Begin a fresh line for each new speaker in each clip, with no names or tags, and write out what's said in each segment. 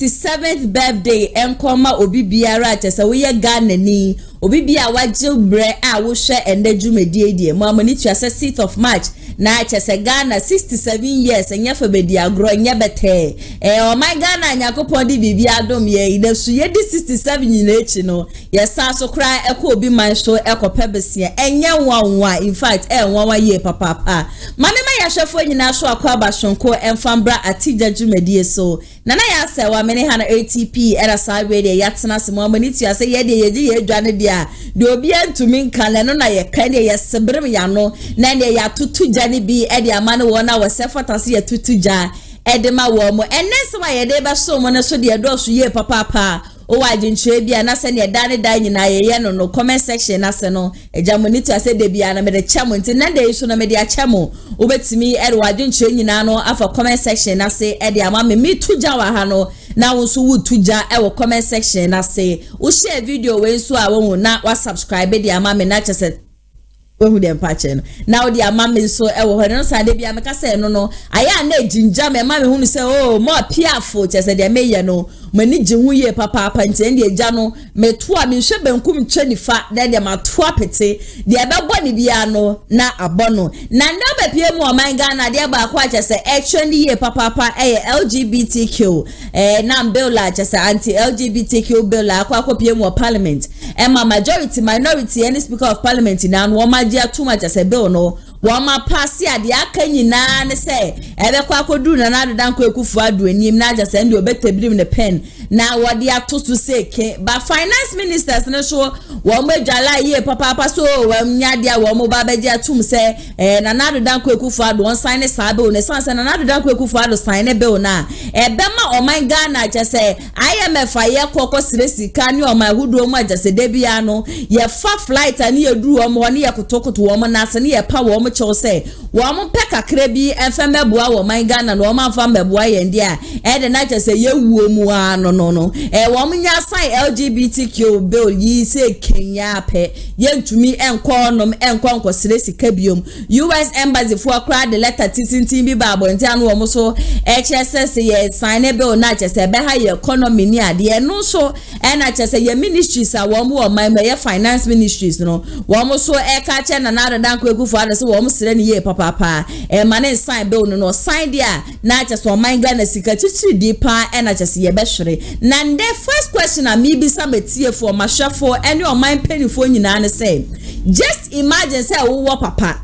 67th birthday enkoma obi biara chese we ye Ghana ni obi bia waje bre a wo hwe ende dwumedie die mo amani tua 6th of March na chese Ghana 67 years enya fa bedi agro enya bete o my Ghana nyakopon di bibia adom ye ide su ye di 67 nyina echi no ye sa so kra ekọ obi man so ekọ besia enya nwanwa in fact nwanwa ye papa mane ma ya hwefo nyina so akọ abashonko emfambra atija dwumedie so nana ya se wa mene ha na ATP era sabe de yatena se mo amani tua se ye de ye dwane dia de obi antumi nkale no na ye kan de ye sebrem ya no na de ya tutu jani bi e de amane wona wo se fotase ye tutu ja e de ma wo mo enese ma ye de be so mo na so de do so ye papa o wajinchwe bia na se ne dane dan nyina ye no comment section na se no eja monitor ase de bia na me de chamo nti na de so na me de achamo obetimi e de wajinchwe nyina no afa comment section na se e de ama me tuja wa ha no na wo so wu tuja e wo comment section na se wo share video we so a wo na wa subscribe de ama me na chese who dem patch no now the amame so e wo no sa de bia me ka se no aya na ejinja me ma me hu se oh mo piafo chese de me ye no mani jihu ye papa nti de eja no me to a me hwe bankum twa nifa de ma to apete de e be bo ni bia no na abono na ndo be pie mu o man Ghana de ba kwa chese e twani ye papa e LGBTQ na bill la chese anti LGBTQ bill la kwa pie mu parliament e ma majority minority any speaker of parliament na no ma dia too much as a bill no wama pasi ade aka nyina ne se ebe kwa kodu na na dan kwa ekufu adu anim na aja se ndi obetebrim ne pen na wode atosu seke ba finance ministers ne so wo madwala ye papa so wamnya dia wo mo ba beje atum se na na dan kwa ekufu adu on sign sa bill ne sanse na dan kwa ekufu adu sign bill na ebe ma o man Ghana aja se IMF ye kokko siresi kan ni o ma hudu mo aja se debia no ye fa flight ani eduru o mo ne ye kotokoto wo mo na se ne ye pa wo mo chose wo mo peka krebi enfeme boa wo man Ghana no ma fa meboa ye ndia e de na chese ye wuo mu no wo mo nya sign LGBTQ bill yi se Kenya pe ye ntumi enko siresi kabiom US embassy for akra de letter titintin bi ba bonti anu wo mo so HSS ye sign bill na chese be ha ye economy ni ade no so e na chese ye ministries a wo mo wo man ye finance ministries no wo mo so e ka che na dan ko egu for so wo mo sire ni ye papa mane sign bill no sign dia na chese o man Ghana sika chichi di pa e na chese ye be hwere na the first question a me bi sa metie for mashafo any o man penifo nyina ne say just imagine say wo papa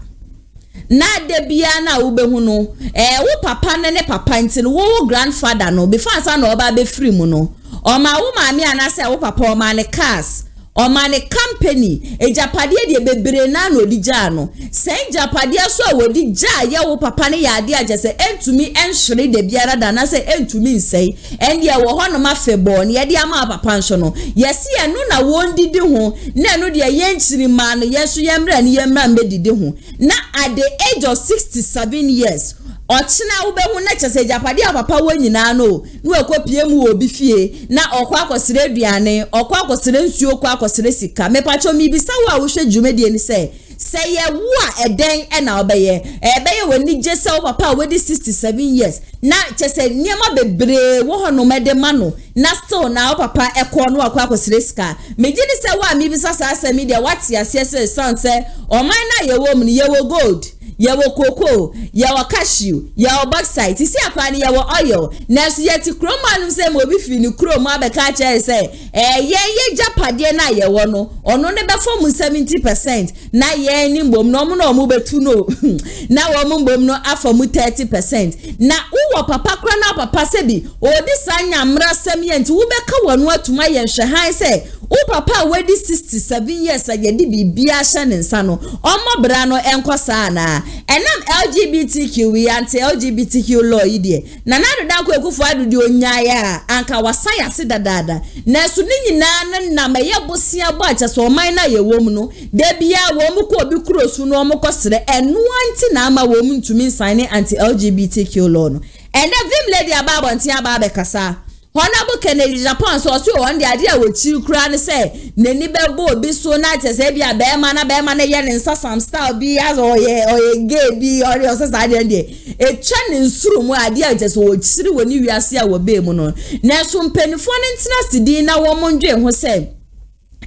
na de bia na wo behu no wo papa ne papa nti no wo grandfather no before sa na oba be free mu no o ma wo maami ana say wo papa o ma ne cars o ma ne company ejapade de bebre na no digya no say japade so a wodi gya ye wo papa ne ya ade agese entumi enhwere de biara da na say entumi nsei ende wo ho no ma febo ne ye de ama papa nso no yesi enu na wondidi ho na enu de ye nchiri ma no yeso ye mra ne ye mra medidi ho na at the age of 67 years ochina wo behu na chese japade a papa wo nyina no no ekopie mu obi fie na okwa akosire aduane okwa akosire nsuo okwa akosire sika mepacho mi bisa wo a wo hwe dwumedie ni se ye wo a eden e na obeye ebeye woni jese wo papa wo di 67 years na chese niema bebre wo ho no mede ma no na still na wo papa ekọ no akwa akosire sika megini se wo a mi bisa sa asemi de wati ase se sanse o man na ye wo mu ye wo gold yawo cocoa yawo cashew yawo bauxite isi akwa ni yawo oil na so yeti kroma no se mo bi fi ni kroma abeka che se ye japade na yawo no ono ne be form 70% na ye ni mbom no mo no mo betu no na wo mo mbom no afọ mu 30% na uwo papa kra na papa se bi odi sanya mra sem ye nti wo beka wonu atuma ye hwe han se o papa wedi 67 years agedi bibia hye ne nsa no omo bra no enkosa na enam LGBTQ we anti LGBTQ law idie na dan ko ekufu adudi onyaya anka wasaya se dadada na su ni nyina na meye bosia bo acha so man na ye wom no de bia wom ko obi krosu no omo kosere enu anti na ama wom ntumi sign anti LGBTQ law no and the vim lady ababo ntia ba be kasa Honorable Kennedy Japan so on the idea with you cran say neni bebo be so night as be a bear man na yen in some style be as or ye gay be or your society a chan in suru mo idea just what siri when you are see our be mono na so mpenifo interest di na wo mondwe ho say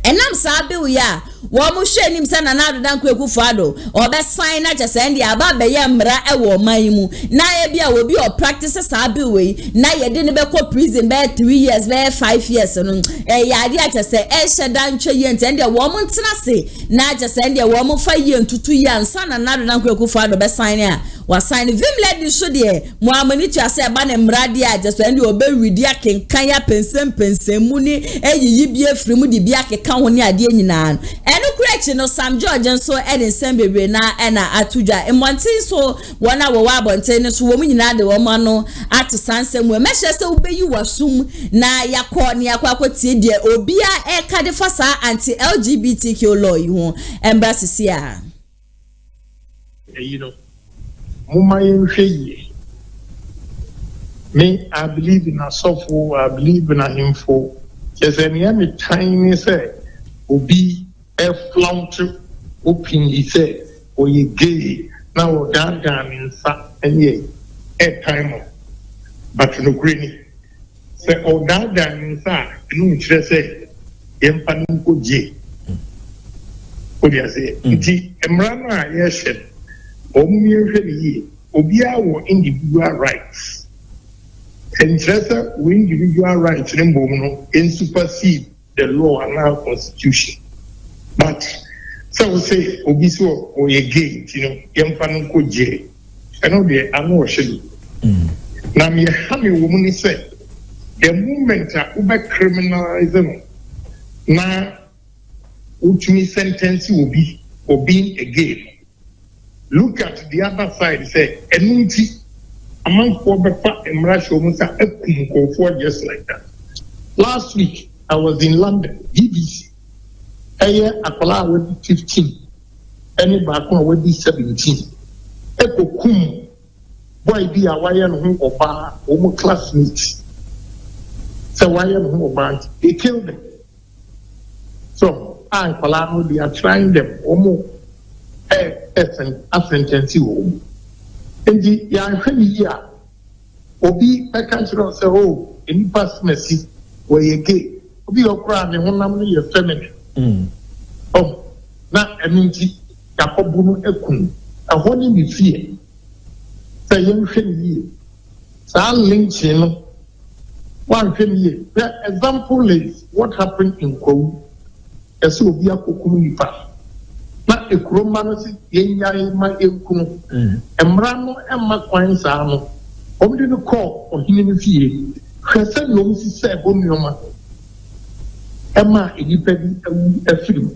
enam sabe wo ya wo mo hwe nim se na na dan kwaku fado obe sign na just end aba be ye mra e wo man mu na ye bia wo bi o practice sabe we na ye de ne be ko prison be 3 years be 5 years no ya de just say e shedan twa ye nt end wo mo ntena se na just end wo mo fa ye ntutu ye ansa na na dan kwaku fado be sign a wa sign vim lady so de mo amani tua se ba ne mra de a just end obe widi akenkan ya pensem mu ni eyiyi bi afiri mu di bi akeka ho ni ade nyina enu krechi no Sam George nso edin sembebe na ena atudwa emontin so wona wo wa bonten so wo mu nyina de wo ma no atu sansem we mehye se wo beyi wasum na yakọ ne akwakotie de obia e ka de fasa anti LGBTQ law yi ho embassy a
you know me I believe in a software, I believe in a info. Yes, and me tiny say obi a flaunt open he say or ye gay now down in sa and ye a time but no greeny say oh down in sa no say empanin ko je o dia say nti emrana yes Obia were individual rights. And just individual rights in supersede the law and our constitution. But so say Obiso or a gate, Yampanko J. I know they are no shame. Now me have a woman said the moment over criminalism now which means sentence will be for being a gay. Look at the other side, say, Enunti, among four and Russia, just like that. Last week, I was in London, BBC. Aya Akola would be 15, any Bakon would be 17. Eko Kum, boy, be a wire home or bar, homo classmates. So, wire home or bar, they killed them. So, I, Palano, they are trying them, homo. Sentence home. And the young here, Obi, I can't say, oh, in past messy, where you gay, Obi, your crime, and one number your feminine. Oh, now, I mean, Yakobu Ekun, a holding the fear. Say, young here, Sal Lynching, one year. The example is what happened in Ko, as Obia Kokunipa. Na ekroma si yenyare ma enkunu emra no emma kwan saa no omde no call ohini no fie hwese no msi se bomioma emma edipa bi afiri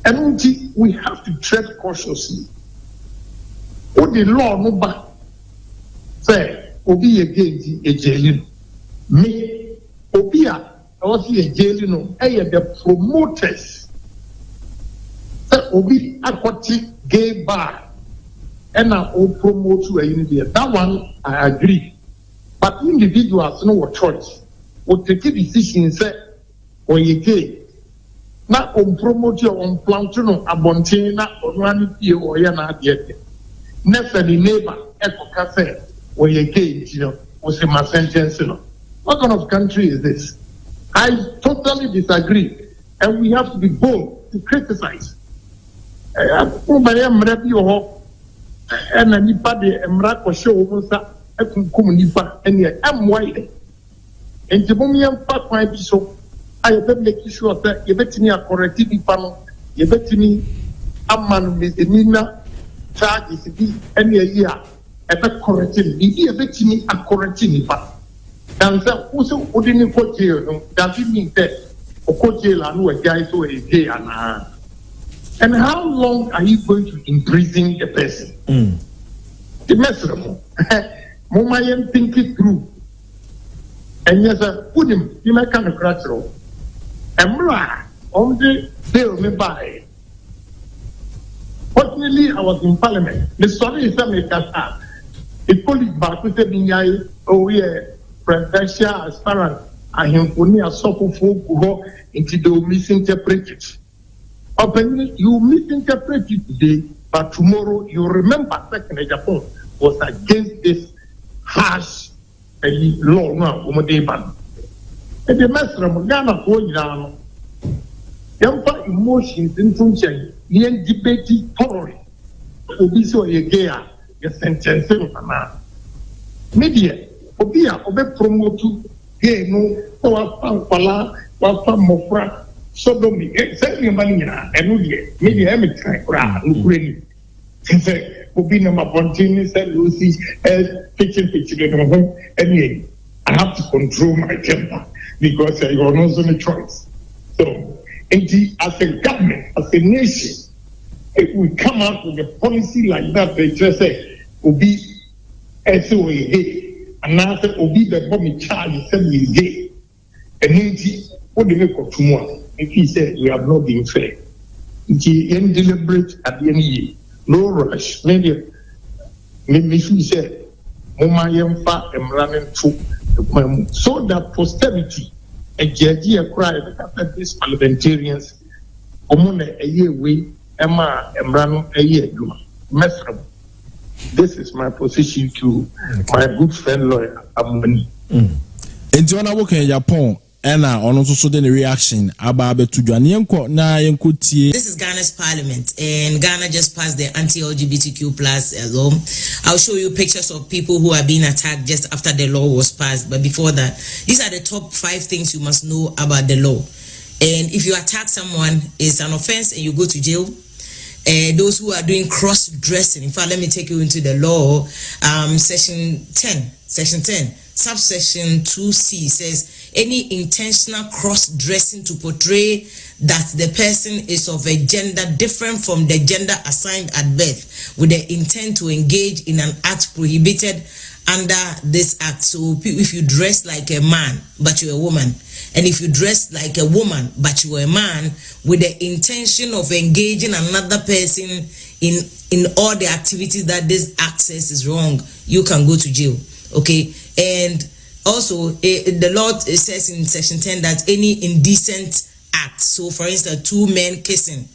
enunti we have to tread cautiously o the law no ba say obi against ejeli me obi a o si ejeli no the promoters Obi aquatic gay bar and I will promote to a unity. That one I agree. But individuals know what choice. Will take a decision say or you gay. Not on promote your own plantation abontina or one year or yana yet. Never the neighbor echo cafe or you gay, was in my sentence. What kind of country is this? I totally disagree. And we have to be bold to criticize. Nobody am ready or and a nipa de emrako show kum nipa and am wide. And the Bomian part might be so. I have make sure that you bet me a corrective panel, you bet me a man with the Nina charges be any year ever correcting me, you bet me a correcting nipa. And so also wouldn't put jail, does it mean that or court jail and who a guy so a gay and how long are you going to imprison the person? The miserable. Momayan think it through. And yes, I put him, you may kind of crash roll. And on the bill me by. Fortunately, I was in Parliament. The story is that a colleague back with the oh, yeah, presidential aspirant ahemfoni asofofo go into the misinterpret it. Openly, you misinterpret it today, but tomorrow you remember second Japan was against this harsh law now. And the master of Ghana going down. Yampa emotions into change. Yen debate thoroughly. Obiso Ayeka, the sentence media. Obia obe promote gay no wa mofra sodomy exactly manina enudie media emetra kra nukureni say obi na mapontini say lucy picture no home any I have to control my temper because I got no other choice. So as a government, as a nation, if we come out with a policy like that, they just say obi SOA and now say obi the bomb charge said he is gay. And what do you make of tomorrow? If he said we have not been fair, it's deliberate at the end of the year, no rush. Maybe he said, Momayemfa am running to the so that posterity a judge cry after these parliamentarians, Omone a year we Emma am running a year miserable. This is my position to my good friend lawyer Amoni.
Into when I work in Japan, and on also the reaction about to na
This is Ghana's parliament, and Ghana just passed the anti-LGBTQ plus law. I'll show you pictures of people who are being attacked just after the law was passed. But before that, these are the top 5 things you must know about the law. And if you attack someone, it's an offense and you go to jail. Those who are doing cross-dressing, in fact, let me take you into the law. Section 10, subsection 2C says, any intentional cross-dressing to portray that the person is of a gender different from the gender assigned at birth with the intent to engage in an act prohibited under this act. So if you dress like a man but you're a woman, and if you dress like a woman but you're a man with the intention of engaging another person in all the activities that this act says is wrong, you can go to jail. Okay? And also, the law says in section 10 that any indecent act, so for instance, 2 men kissing,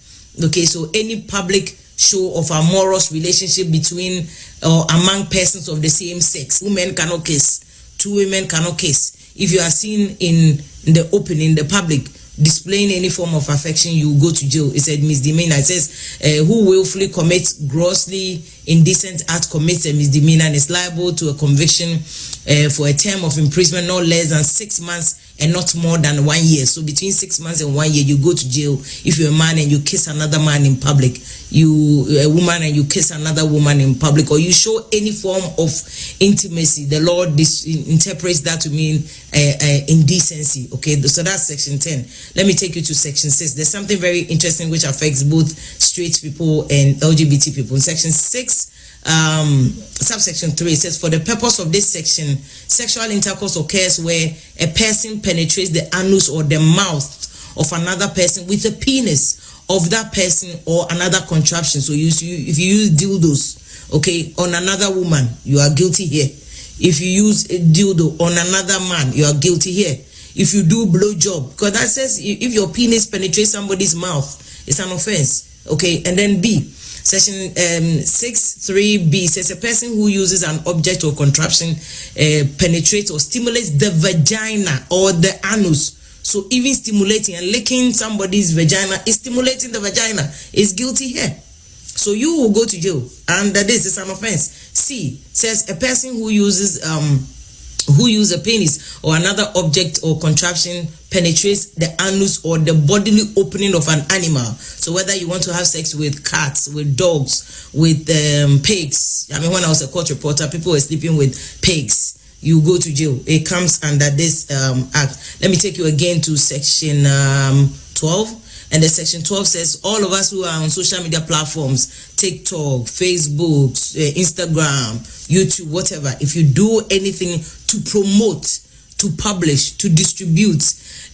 okay, so any public show of a amorous relationship between or among persons of the same sex, 2 men cannot kiss, 2 women cannot kiss. If you are seen in the open, in the public, displaying any form of affection, you go to jail. It's a misdemeanor. It says who willfully commits grossly indecent act commits a misdemeanor and is liable to a conviction for a term of imprisonment not less than 6 months and not more than 1 year. So between 6 months and 1 year, you go to jail. If you're a man and you kiss another man in public, a woman and you kiss another woman in public, or you show any form of intimacy, the law interprets that to mean indecency. Okay, so that's section 10. Let me take you to section 6. There's something very interesting which affects both straight people and LGBT people. In section 6, subsection 3, it says, for the purpose of this section, sexual intercourse occurs where a person penetrates the anus or the mouth of another person with a penis of that person or another contraption. So if you use dildos, okay, on another woman, you are guilty here. If you use a dildo on another man, you are guilty here. If you do blowjob, because that says if your penis penetrates somebody's mouth, it's an offense. Okay, and then B, section 6(3)(b) says a person who uses an object or contraption penetrates or stimulates the vagina or the anus. So even stimulating and licking somebody's vagina is stimulating the vagina, is guilty here. So you will go to jail, and this is an offense. C says a person who uses a penis or another object or contraption penetrates the anus or the bodily opening of an animal. So whether you want to have sex with cats, with dogs, with pigs. I mean, when I was a court reporter, people were sleeping with pigs. You go to jail. It comes under this act. Let me take you again to section 12. And the section 12 says all of us who are on social media platforms, TikTok, Facebook, Instagram, YouTube, whatever, if you do anything to promote, to publish, to distribute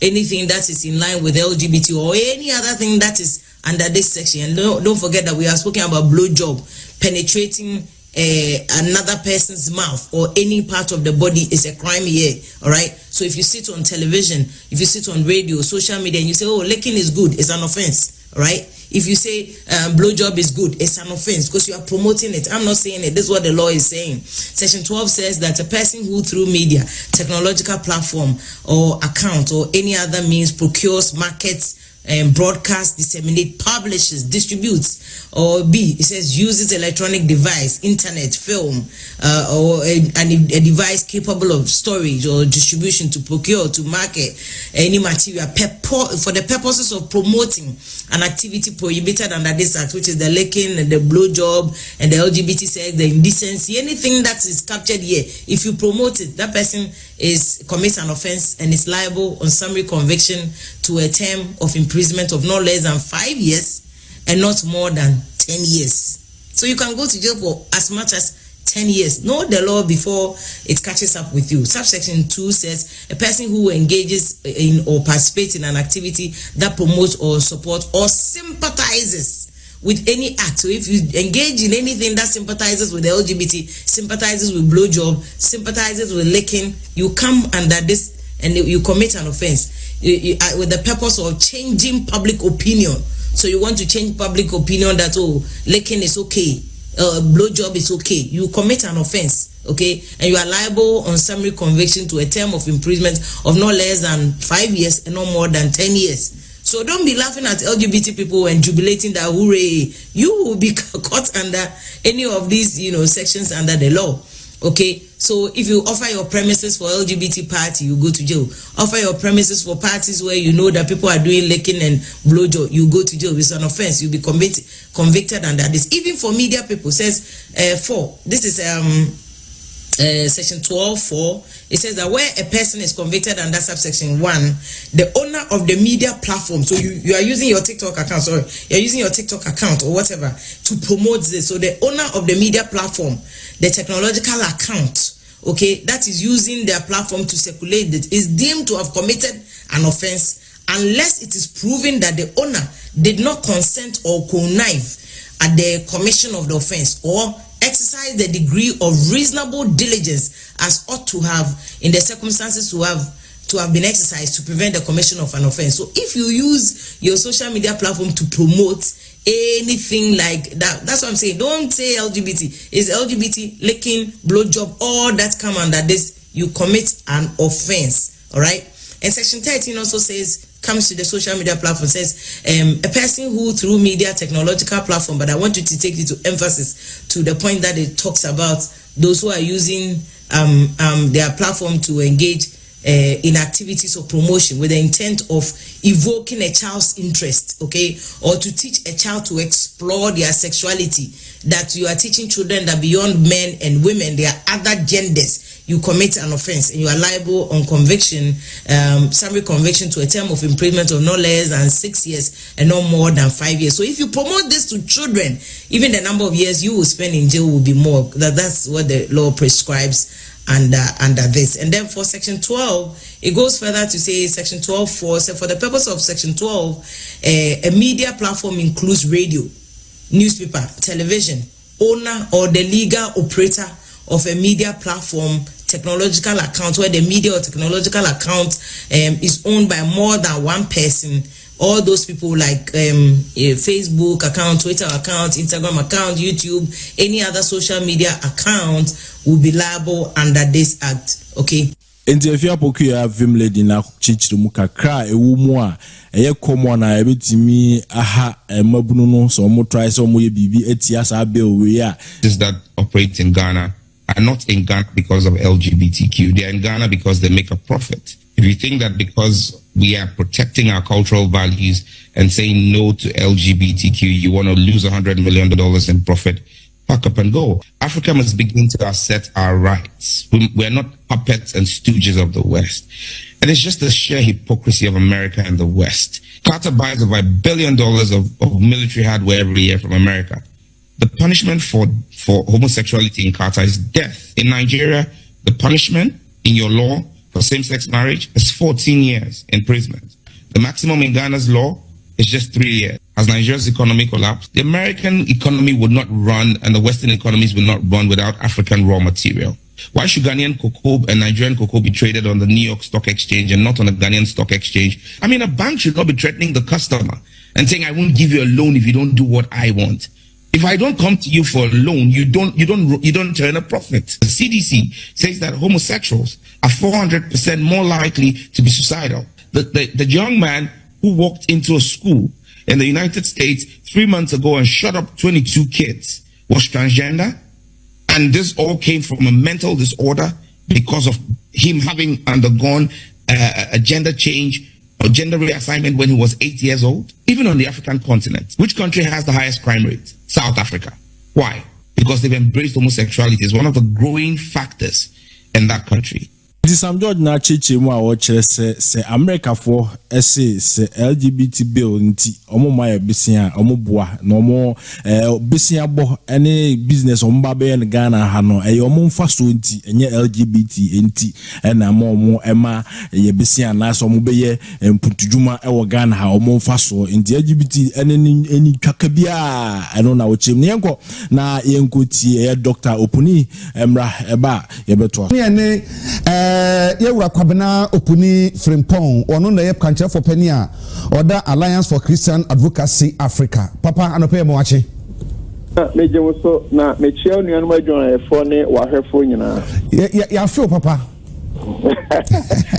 anything that is in line with LGBT or any other thing that is under this section, and don't forget that we are speaking about blowjob, penetrating another person's mouth or any part of the body is a crime here. All right. So if you sit on television, if you sit on radio, social media, and you say, "Oh, licking is good," it's an offense. All right. If you say blowjob is good, it's an offense because you are promoting it. I'm not saying it. This is what the law is saying. Section 12 says that a person who through media, technological platform or account or any other means procures, markets, and broadcast, disseminate, publishes, distributes, or B, it says uses electronic device, internet, film, or a device capable of storage or distribution to procure, to market any material for the purposes of promoting an activity prohibited under this act, which is the licking and the blowjob and the LGBT sex, the indecency, anything that is captured here. If you promote it, that person commits an offense and is liable on summary conviction to a term of imprisonment of no less than 5 years and not more than 10 years. So you can go to jail for as much as 10 years. Know the law before it catches up with you. Subsection 2 says a person who engages in or participates in an activity that promotes or supports or sympathizes with any act. So if you engage in anything that sympathizes with the LGBT, sympathizes with blowjob, sympathizes with licking, you come under this and you commit an offense with the purpose of changing public opinion. So you want to change public opinion that, oh, licking is okay, blowjob is okay. You commit an offense, okay, and you are liable on summary conviction to a term of imprisonment of no less than 5 years and no more than 10 years. So don't be laughing at LGBT people and jubilating that hooray. You will be caught under any of these, sections under the law. Okay, so if you offer your premises for LGBT party, you go to jail. Offer your premises for parties where you know that people are doing licking and blowjob, you go to jail. It's an offense. You'll be convicted under this. Even for media people, says 4. This is section 12(4). It says that where a person is convicted under subsection 1, the owner of the media platform, so you are using your TikTok account, you're using your TikTok account or whatever to promote this. So the owner of the media platform, the technological account, okay, that is using their platform to circulate it, is deemed to have committed an offense unless it is proven that the owner did not consent or connive at the commission of the offense or exercise the degree of reasonable diligence as ought to have in the circumstances to have been exercised to prevent the commission of an offense. So if you use your social media platform to promote anything like that, that's what I'm saying. Don't say LGBT. It's LGBT, licking, blowjob, all that come under this. You commit an offense. All right. And section 13 also comes to the social media platform, says a person who through media technological platform, but I want you to take it to emphasis to the point that it talks about those who are using their platform to engage in activities of promotion with the intent of evoking a child's interest, okay, or to teach a child to explore their sexuality, that you are teaching children that beyond men and women there are other genders. You commit an offense and you are liable on conviction, summary conviction to a term of imprisonment of no less than 6 years and no more than 5 years. So if you promote this to children, even the number of years you will spend in jail will be more. That's what the law prescribes under this. And then for section 12, it goes further to say section 12(4), so for the purpose of section 12, a media platform includes radio, newspaper, television, owner or the legal operator of a media platform, technological account, where the media or technological account is owned by more than one person. All those people like a Facebook account, Twitter account, Instagram account, YouTube, any other social media account will be liable under this act. Okay.
Enti AGYAPONG ya vim lady na chichiri mu kakra ewu mu a eye common na ebetimi aha mabunu no so mo try so mo ye bibi etia sa bill we a
is that operate in Ghana are not in Ghana because of LGBTQ. They are in Ghana because they make a profit. If you think that because we are protecting our cultural values and saying no to LGBTQ, you want to lose $100 million in profit, pack up and go. Africa must begin to assert our rights. We are not puppets and stooges of the West. And it's just the sheer hypocrisy of America and the West. Carter buys over $1 billion of military hardware every year from America. The punishment for homosexuality in Qatar is death. In Nigeria, the punishment in your law for same-sex marriage is 14 years imprisonment. The maximum in Ghana's law is just 3 years. as Nigeria's economy collapsed, the American economy would not run and the Western economies would not run without African raw material. Why should Ghanaian cocoa and Nigerian cocoa be traded on the New York Stock Exchange and not on the Ghanaian Stock Exchange? I mean, a bank should not be threatening the customer and saying, I won't give you a loan if you don't do what I want. If I don't come to you for a loan, you don't turn a profit. The CDC says that homosexuals are 400% more likely to be suicidal. The young man who walked into a school in the United States 3 months ago and shot up 22 kids was transgender, and this all came from a mental disorder because of him having undergone a gender change or gender reassignment when he was 8 years old. Even on the African continent, which country has the highest crime rate? South Africa. Why? Because they've embraced homosexuality. It's one of the growing factors in that country.
Sam George na cheche mu a wo kire se America for se LGBT bill nti omo ma bisia omo boa na omo bisia bo ene business omo ba be in Ghana ha no omo mfa so nti enye LGBT nti na omo ema ye bisia na so omo be ye mputudwuma wo Ghana ha omo mfa so nti LGBT eni twaka bia eno na wo chem ne yenko na yenko ti Dr. Opuni Emra eba ye beto
ne yewura kwabena Opuni Frimpong ono na ye kanche for penia oda Alliance for Christian Advocacy Africa papa anope mo wache
meje so na mechia nuanu adwon efo ne wahwefo nyina
ya feel papa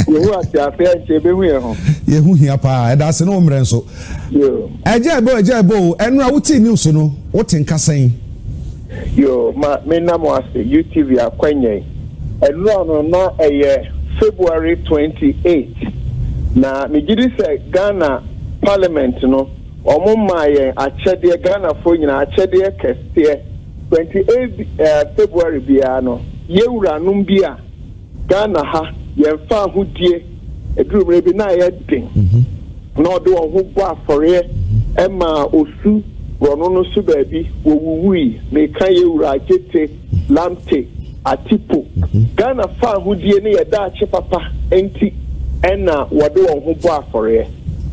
yehu ati afia nche behu ye ho
yehu hia pa eda se no mre nso yo ejebo enu a wuti news no wuti nkasan
yo me na mo ase UTV akwenye enu na February 28 na mejidi se Ghana Parliament no omumma ye achede Ghana fo nyina achede keste 28 February bia no yewura num bia Ghana ha yemfa hudie edurumre bi na ye den na odo ho bo afore ema osu rono no su baabi wowuwi me kan yewura agete lamte atipo Ghana fa hudie ne yeda ache papa enti ena wode won ho bo afore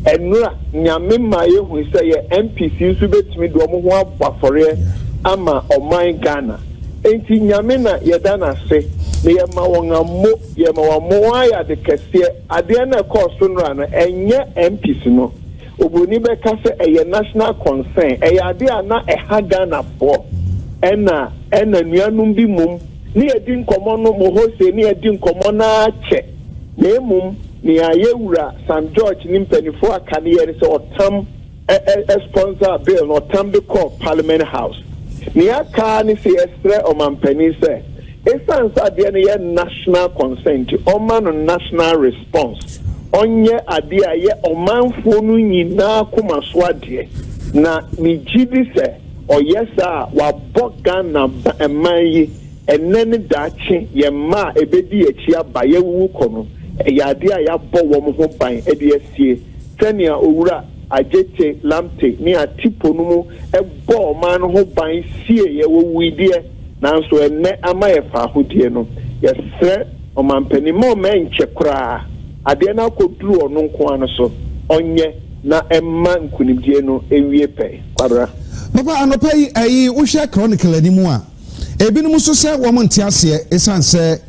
enura nyame ma yehu se ye MPC su betimi do mo ho afore ama oman Ghana enti nyame na yeda na se ne yema won ammo yema won aya de kese ade na course nra no enye MPC no oboni be ka se eye national concern eye ade ana eha Ghana fo ena nuanum bi mum ni edi nkomo no mo hose ni edi nkomo na che na emum ni ayewura Sam George ni mpanifo aka ne yere se otam sponsor bill no otam de call Parliament House ni aka ni se estre o mampani se esansa de ne ye national consent o man national response onye ade aye omanfo no nyina kuma so ade na ni gidi se oyesa wa bogana emanyi enene dachi ye ma ebedi echi aba ye wu kono eyade a ya bo wo mo ho ban ede asie tania owura agete lamte ni atipo no mu ebo man ho ban sie ye wo widie nanso enne ama ye fa hodie no ye sre o mampani mo menche kura ade na koduru ono nko an so onye na emma nkunimdie no ewie pe kwabra
papa anopai ayi wo hwe chronicle animu a ebinum so se wo monte ase esanse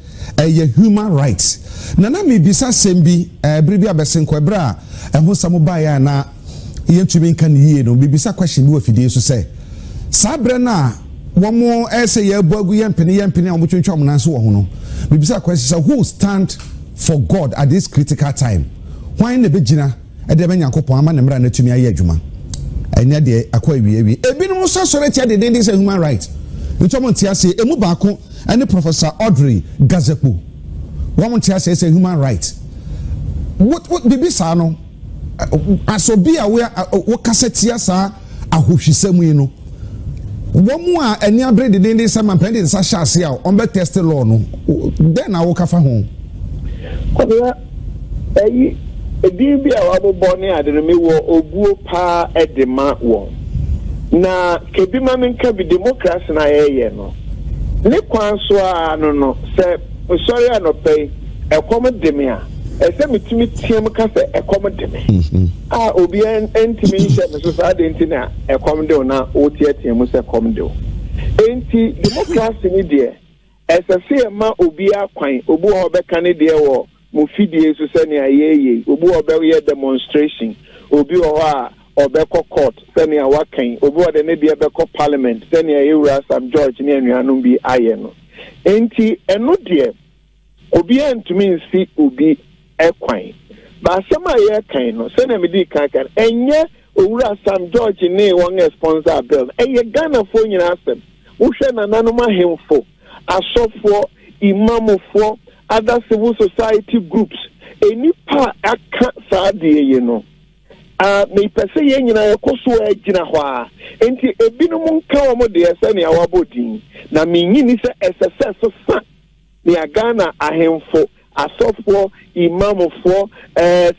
ye human rights na me bisa sembi bribi abesenko ebra eho samo baya na yentumi nka ne yie no bibisa question bi wafidie so se sabre na wo mo ese ye boagu yempene a wo twetwa mo nanso wo ho no bibisa question who stand for God at this critical time why na begina e de benyankopon ama ne mra na tumi aye adwuma enya de akwa wi ebinum so sore tia de den say human rights ntomo ntia say emu baako ene Professor Audrey Gazekpo one tia say human rights what bibisa no asobi a wo kasetia sa ahohwisam yi no wo mu a eni abre de den say man pende sa hyase a on be test law no den na wo kafa ho
ko eyi edi bi a wabobọ ne ade no mewo obuo pa edema wo na kedima menka bi democracy na yeye no ne kwan so a no se sorry anope ekom demia ɛsɛ metumi team ka sɛ ɛkɔm de me obi ɛntimi nhyɛ me so saa de nti na ɛkɔm de wo na wotiatia mu sɛ ɛkɔm de wo enti democracy ni deɛ ɛsɛ sɛ ɛma obi akwan obi wɔ ɔbɛka ne deɛ wɔ mo fidie so sɛnea yɛyɛ obi wɔ ɔbɛyɛ demonstration obi wɔ hɔ a ɔbɛkɔ court sɛnea wakan obi wɔ de ne deɛ bɛkɔ parliament sɛnea yɛwura Sam George ne anuanom bi ayɛ no enti ɛno deɛ obi antumi nsi obi ɛkwan baasɛm a yɛkan no sɛnea mede kan ɛnyɛ owura Sam George ne wɔn sponsor bill ɛyɛ Ghanafoɔ nyinaa asɛm wohwɛ nananom ahemfo asɔfoɔ imamfoɔ other civil society groups enipa aka saa deɛ yi no me pese yɛn nyinaa yɛkɔ so agyina hɔ a enti ebinom nka wɔn deɛ sɛnea wabɔ din na menyini sɛ ɛsɛsɛ sesa nea Ghana ahemfo asɔfoɔ imamfoɔ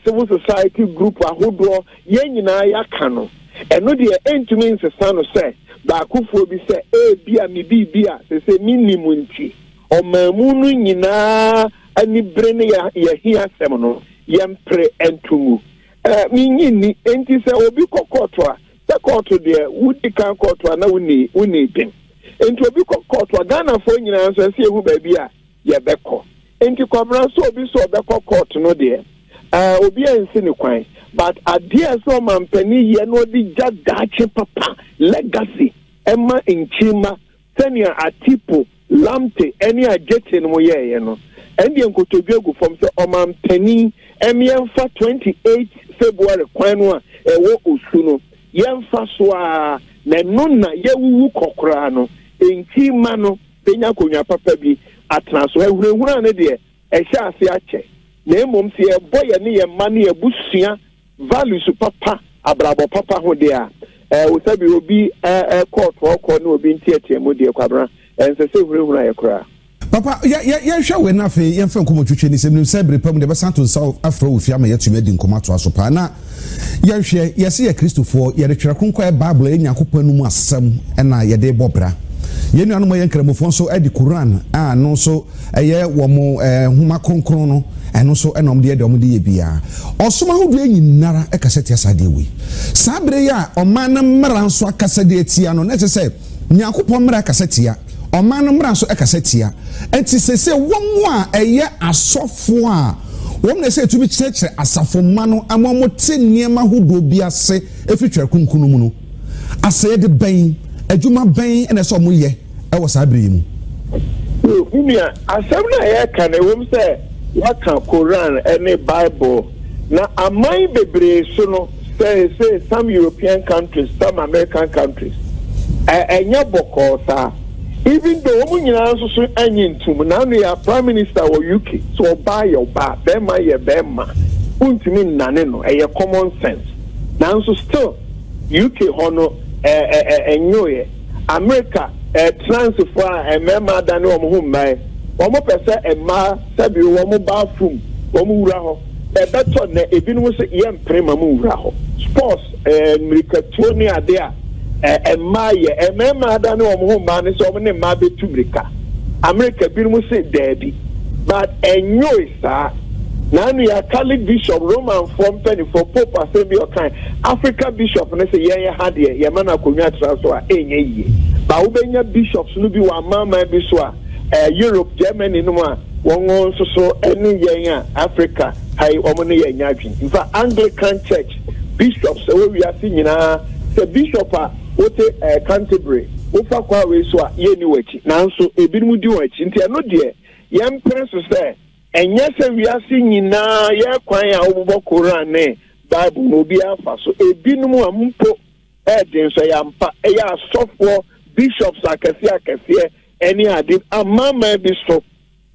civil society group ahodoɔ yɛn nyinaa yɛaka no ɛno deɛ ɛntumi nsesa no sɛ baakofoɔ bi sɛ ebia me bibia sɛ minimum nti ɔmamu no nyinaa ani bere ne yɛhia asɛm no yɛmpere ntumu minyini enti sɛ obi kɔ kɔɔto a sɛ kɔɔto deɛ wodi kan kɔɔto a na wuni pem enti obi kɔ kɔɔto a Ghanafoɔ nyinaa nso ɛsɛ ehu baabi a yɛbɛkɔ enti kɔbra so obi so ɔbɛkɔ kɔɔto no deɛ obi ansi ne kwan but adeɛ sɛ ɔmampani yɛ no ɔde gya daakye papa legacy ɛma nkyima sɛnea Atipo Lamte ɛne Agyete no mo yɛɛyɛ no ɛndeɛ nkotodwe gu fam sɛ ɔmampani ɛmɛmfa 28 February kwan no a ɛwɔ osu no yɛmfa so a na no na yɛwuwu kɔkora no nkyima no benya konwa papa bi atena so ahurahura ne deɛ ɛhyɛ ase akyɛ na mmom sɛ yɛbɔ yɛ ne yɛ mma ne yɛbusua values papa abrabɔ papa ho deɛ a wosabi obi court ɔkɔ ne obi ntiatia mu deɛ kwabra ɛnsɛ sɛ hurahura yɛ koraa
papa yɛhwɛ wei no afei yɛmfa nkɔmmɔ twitwe ne sɛm nim sɛ bere pam de bɛsa to nsa afrɛ wo fie ama yɛatumi adi nkɔmmɔ atoa so paa na yɛhwɛ yɛse yɛ kristofoɔ yɛde twerɛ kronkɔ bible yɛ nyankopɔn no mu asɛm ɛna yɛde bɔ bra yɛn nuanom yɛ nkramofoɔ nso adi Quran a no nso ɛyɛ wɔ mo homa kronkron no ɛno nso ɛna ɔmde yɛ de ɔmde yɛ biara ɔsom ahodoɔ nyinara ɛkasa tia saa deɛ wei saa bere yi a ɔman no mmara nso akasa deɛ tia no na ɛkyɛ sɛ nyankopɔn mmara akasa tia ɔman no mmara nso ɛkasa tia ɛnti sɛ wɔn a ɛyɛ asɔfoɔ a wɔn na sɛ etumi kyerɛkyerɛ asafo mma no ama wɔn te nneɛma ahodoɔ bi ase efi twɛrɛ kunkun mu no asɛyɛ de bɛn adwuma bɛn ɛna sɛ wɔn yɛ ɛwɔ saa bere yi mu.
Nua asɛm na yɛka na ewom sɛ waka Quran ɛne Bible na aman bebree so no say some European countries, some American countries ɛnyɛ bɔkɔɔ saa. Even though wɔn nyinaa nso so anyi ntum na no yɛ prime minister wɔ UK so ɔbaa yɛ ɔbaa bɛrima yɛ bɛrima ntumi nnane no ɛyɛ common sense nanso still UK hɔ no ɛnyɛ America transfer a mmarima adane wɔn ho mmaa wɔn pɛ sɛ mmaa sɛbi wɔn bathroom wɔn wura hɔ ɛbɛtɔ na ebinom nso yɛ mpere ma wɔn wura hɔ sports mmirikatuo ne ade a mmaa yɛ mmarima adane wɔn ho mmaa ne sɛ wɔn ne mmaa bɛtu mirika America binom sɛ daabi but ɛnyɛ saa na anu yɛ Catholic bishop Roman fɔ mpanyinfoɔ Pope asɛm bi ɔkan Africa bishop ne sɛ yɛn yɛ ha deɛ yɛn ma na akonnwa atra so a ɛnyɛ yie ba wobɛnya bishops no bi wɔ amanaman bi so a Europe Germany no mu a wɔn nso so ɛne yɛn a Africa ayi wɔn ne yɛn nya adwene nfa Anglican Church bishops ɛwɔ wiase nyinaa sɛ bishop a wote Canterbury wofa kwa wei so a yɛn ni wɔ akyi nanso ebinom di wɔn akyi nti ɛno deɛ yɛn mpere so sɛ ɛnyɛ sɛ wiase nyinaa yɛ kwan a wɔbɔ Koran ne Bible na obi afa so ebinom a mpo ɛde nso yɛ ampa ɛyɛ asɔfoɔ bishops akɛseɛ ɛne ade amama bi so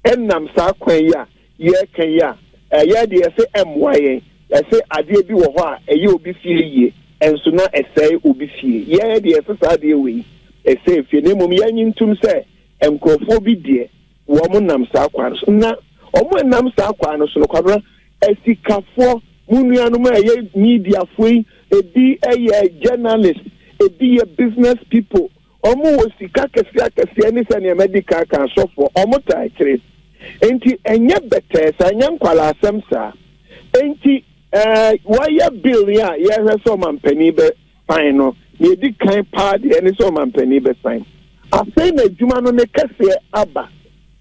ɛnam saa kwan yi a yɛka yi a ɛyɛ deɛ ɛsɛ ɛmmoa yɛn ɛsɛ adeɛ bi wɔ hɔ a ɛyɛ obi fie yie ɛnso na ɛsɛe obi fie yɛyɛ deɛ ɛsɛ saa adeɛ wei ɛsɛ fie na mmom yɛnyi ntom sɛ nkurɔfoɔ bi deɛ wɔn nam saa kwan so na wɔn nam saa kwan no so no kwabra asikafoɔ mu nuanom a ɛyɛ mediafoɔ yi ebi ɛyɛ journalist ebi yɛ business people wɔn wɔ sika kɛseɛ ne sɛ nneɛma di kan kan sɔfoɔ wɔn taa kyerɛ enti enye better sa nya nkwala asem sa enti why bill ya hwe so mampani be fine no ye di kan party ene so mampani be fine afei na adwuma no ne kase aba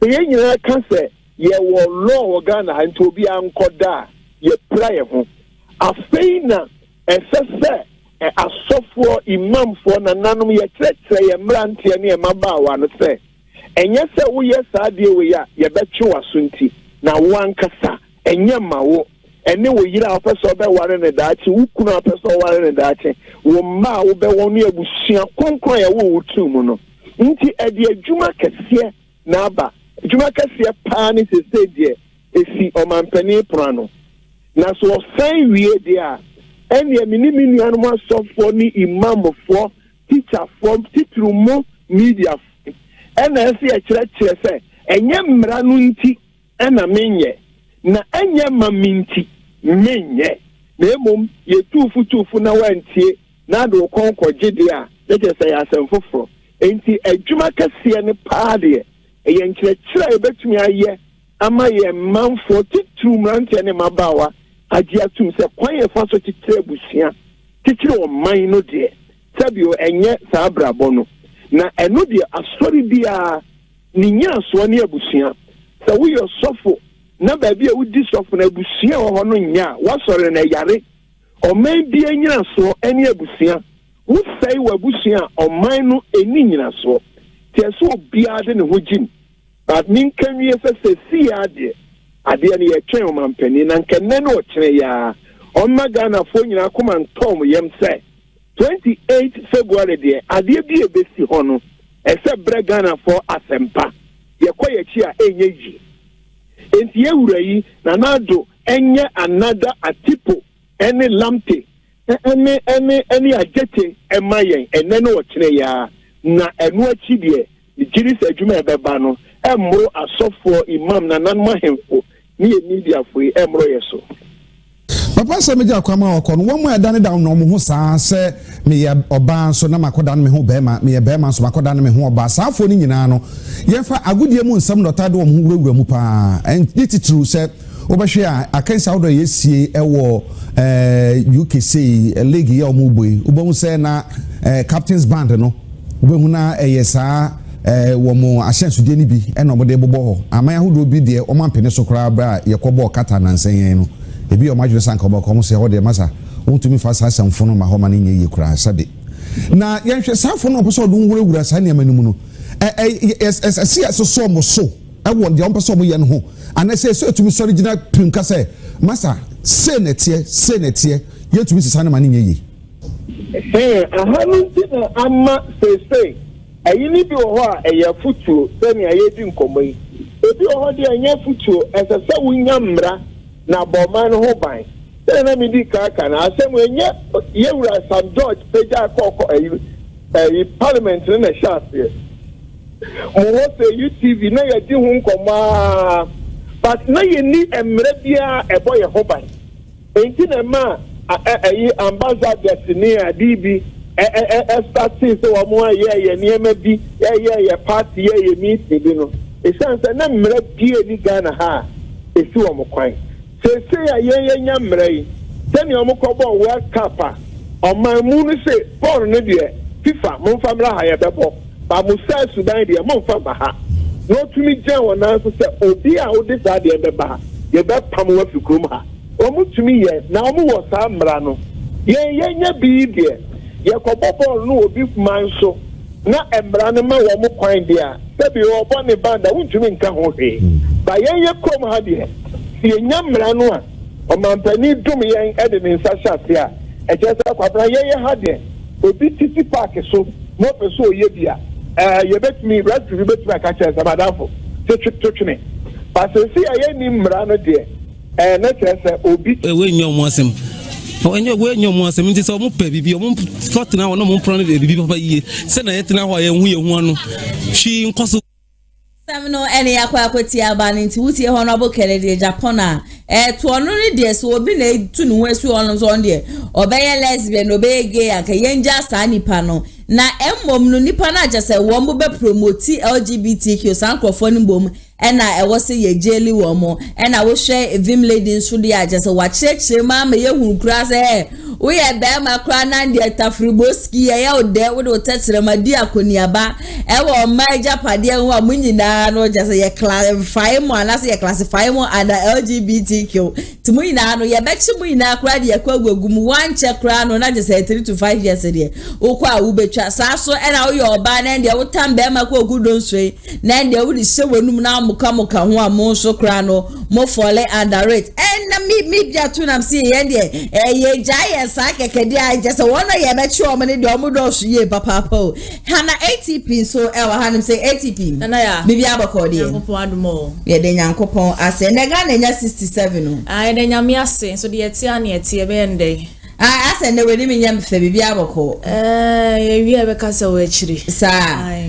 ye nyina kase ye wo law Ghana nti obi ankoda ye prayer ho afei na esese asofo imamfo na nanom ye tretre ye mrante ne mabawa no se enye se wo ye saade we ya ye betwe wasonti na wankasa enye mawo ene wo yira opeso be ware ne daachi wukunu opeso ware ne daachi wo ma wo be wonu abusua konkron ya wo wutum no nti ede adwuma kese na aba adwuma kese pa ne se die esi omampani prano na so san wie dia ene minimini anu asofo ni imamfo teacherfo titrumo media ene ese e kire se enye mmra no nti ena menye na enye maminti menye na emom ye tufu na wantie na do konko gide a lete say asemfoforo enti adwuma kase ne paade ye nkire ebetumi aye ama ye manfo titrum rante ne mabawa agi atum se kwan ye fa so titire busia titire o man no de sabio enye sa brabo no na eno de asori bia ni nya so ne abusia sa wo yo sofo na baabi a wudi sofo na abusia ho no nya wasore na yare o man bi anyina so ene abusia wo sei wa abusia o man no eni nyina so tie so bia de ne ho jim but min kanwie se si ade ne ye twen o mampani na nkenne no kire ya o magana fo nyina koma ntom yem se 28 February de ade bi ebesi ho no ese bregana for asempa ye koye chi a enye yi enti ewura yi na nado enye another atipo ene lamte ene agete emayen ene no kire ya na enu achi de jiris adwuma ebeba no emro asofo imam na nanma hemfo ni media fo emro yeso
papa se meja kwama okono wo mu edane da no mo ho saa se me ye oba so na makoda no me ho bema me ye bema so makoda no me ho oba saafo ni nyina no ye fa agodie mu nsam dota de wo ho wurawura mu pa and it true se obehwe a akansa wodo yesie ewo UK say league ye omugboy obohu se na captains band no obohu na yesa wo mo ahyensude ni bi ena obode bobo ho amaya hodo bi de o mampene so kra bra ye kobo kata na nsen no ebi o majure sanka obo komo se ho de masa wontumi fa sa samfono ma ho ma ne nye kura sabe na yenhwe safo no opeso do nwurawura sa ne amanimu no so mo so ewo de on peso mo ye no ho anase so etumi so original pinka se masa se netie yetumi sisa ne ma ne nye
ahanu tina ama se ayini bi wo a eya futuo se ne ayedi nkomoi ebi wo de anya futuo esese wunya mra na boma no ho ban se na mi di kaka na asem enye yewura Sam George peja akoko ayi parliament na shafie mo se UTV na ya di hu nkoma but na ye ni emre bia ebo ye ho ban enti na ma ayi ambassador senior DB starting so wo ye niema bi ye party ye meeting bi no e sense na mre bia ni Ghana ha esi wo mo kwan se ya ye nya mre yi tani o mo ko bo World Cup o man mu no se ball no de FIFA mo fa mra ha ye bebo ba mo sa Sudan de mo fa ba ha no tumi gen wona so se obi a o de sa de be ba ye be pam wa fi krom ha o mo tumi ye na o mo wo sa mra no ye nya bi de ye ko ball no obi man so na emra no ma wo mo kwan de a se bi o bo ne banda wuntumi nka ho he ba ye krom ha de ye nyamra no a o mampani dum yen ede ne nsa hyase a ejesa kwabra ye ha de obi titi park so mo peso ye bia ye betimi referee betimi aka che samadafo twetwetwene pasesi aye ni mra no de na kese obi
we nyom asem we nyom asem nti se o mo pa bibi o mo fotna wona mo pro no bibi papa yie se na yetena ho ye hu ano hwi nkoso
Samino ene akwakoti abani nti wuti honorable Kennedy Japan a to onu ni de so obi na tu nu wesu onu so de obeye lesbian obeye gay aka yenja sa nipa no na emmom no nipa na agya sɛ wɔn bo be promote LGBTQ sankrofo no bom ena ewo se ye jeli wo mo ena wo hwe vim lady nso de agya sɛ wa kyerɛkyerɛ ma ma ye hu kura sɛ wo ye be ma kura na de tafriboski ye wo de wo de tetere ma di akoniaba ewo ma Japade ho a munyina no agya sɛ ye clarify mo ana sɛ ye classify mo under LGBTQ ti munyina no ye be chi munyina kura de ye kwagwagum wan che kura no na agya sɛ 3 to 5 years de wo kwa wo betwa saa so ena wo ye oba na de wo tam be ma kwa ogudon so na de wo de hye wanum na muka ho a mo so kra no mo fole under it na me bia tu nam see ye de ye jaya sa keke dia just one ye be chi o me de o mo do so ye papa o hana ATP so e wa hanim say ATP
na ya
me bia bako de
yankopon adumo
ye de yankopon ase na ga na nya 67 no
de nya me ase so de etia na etie be ende
ase na we ni me nya me fe bia bako
ye wi e be ka se wo achiri
sa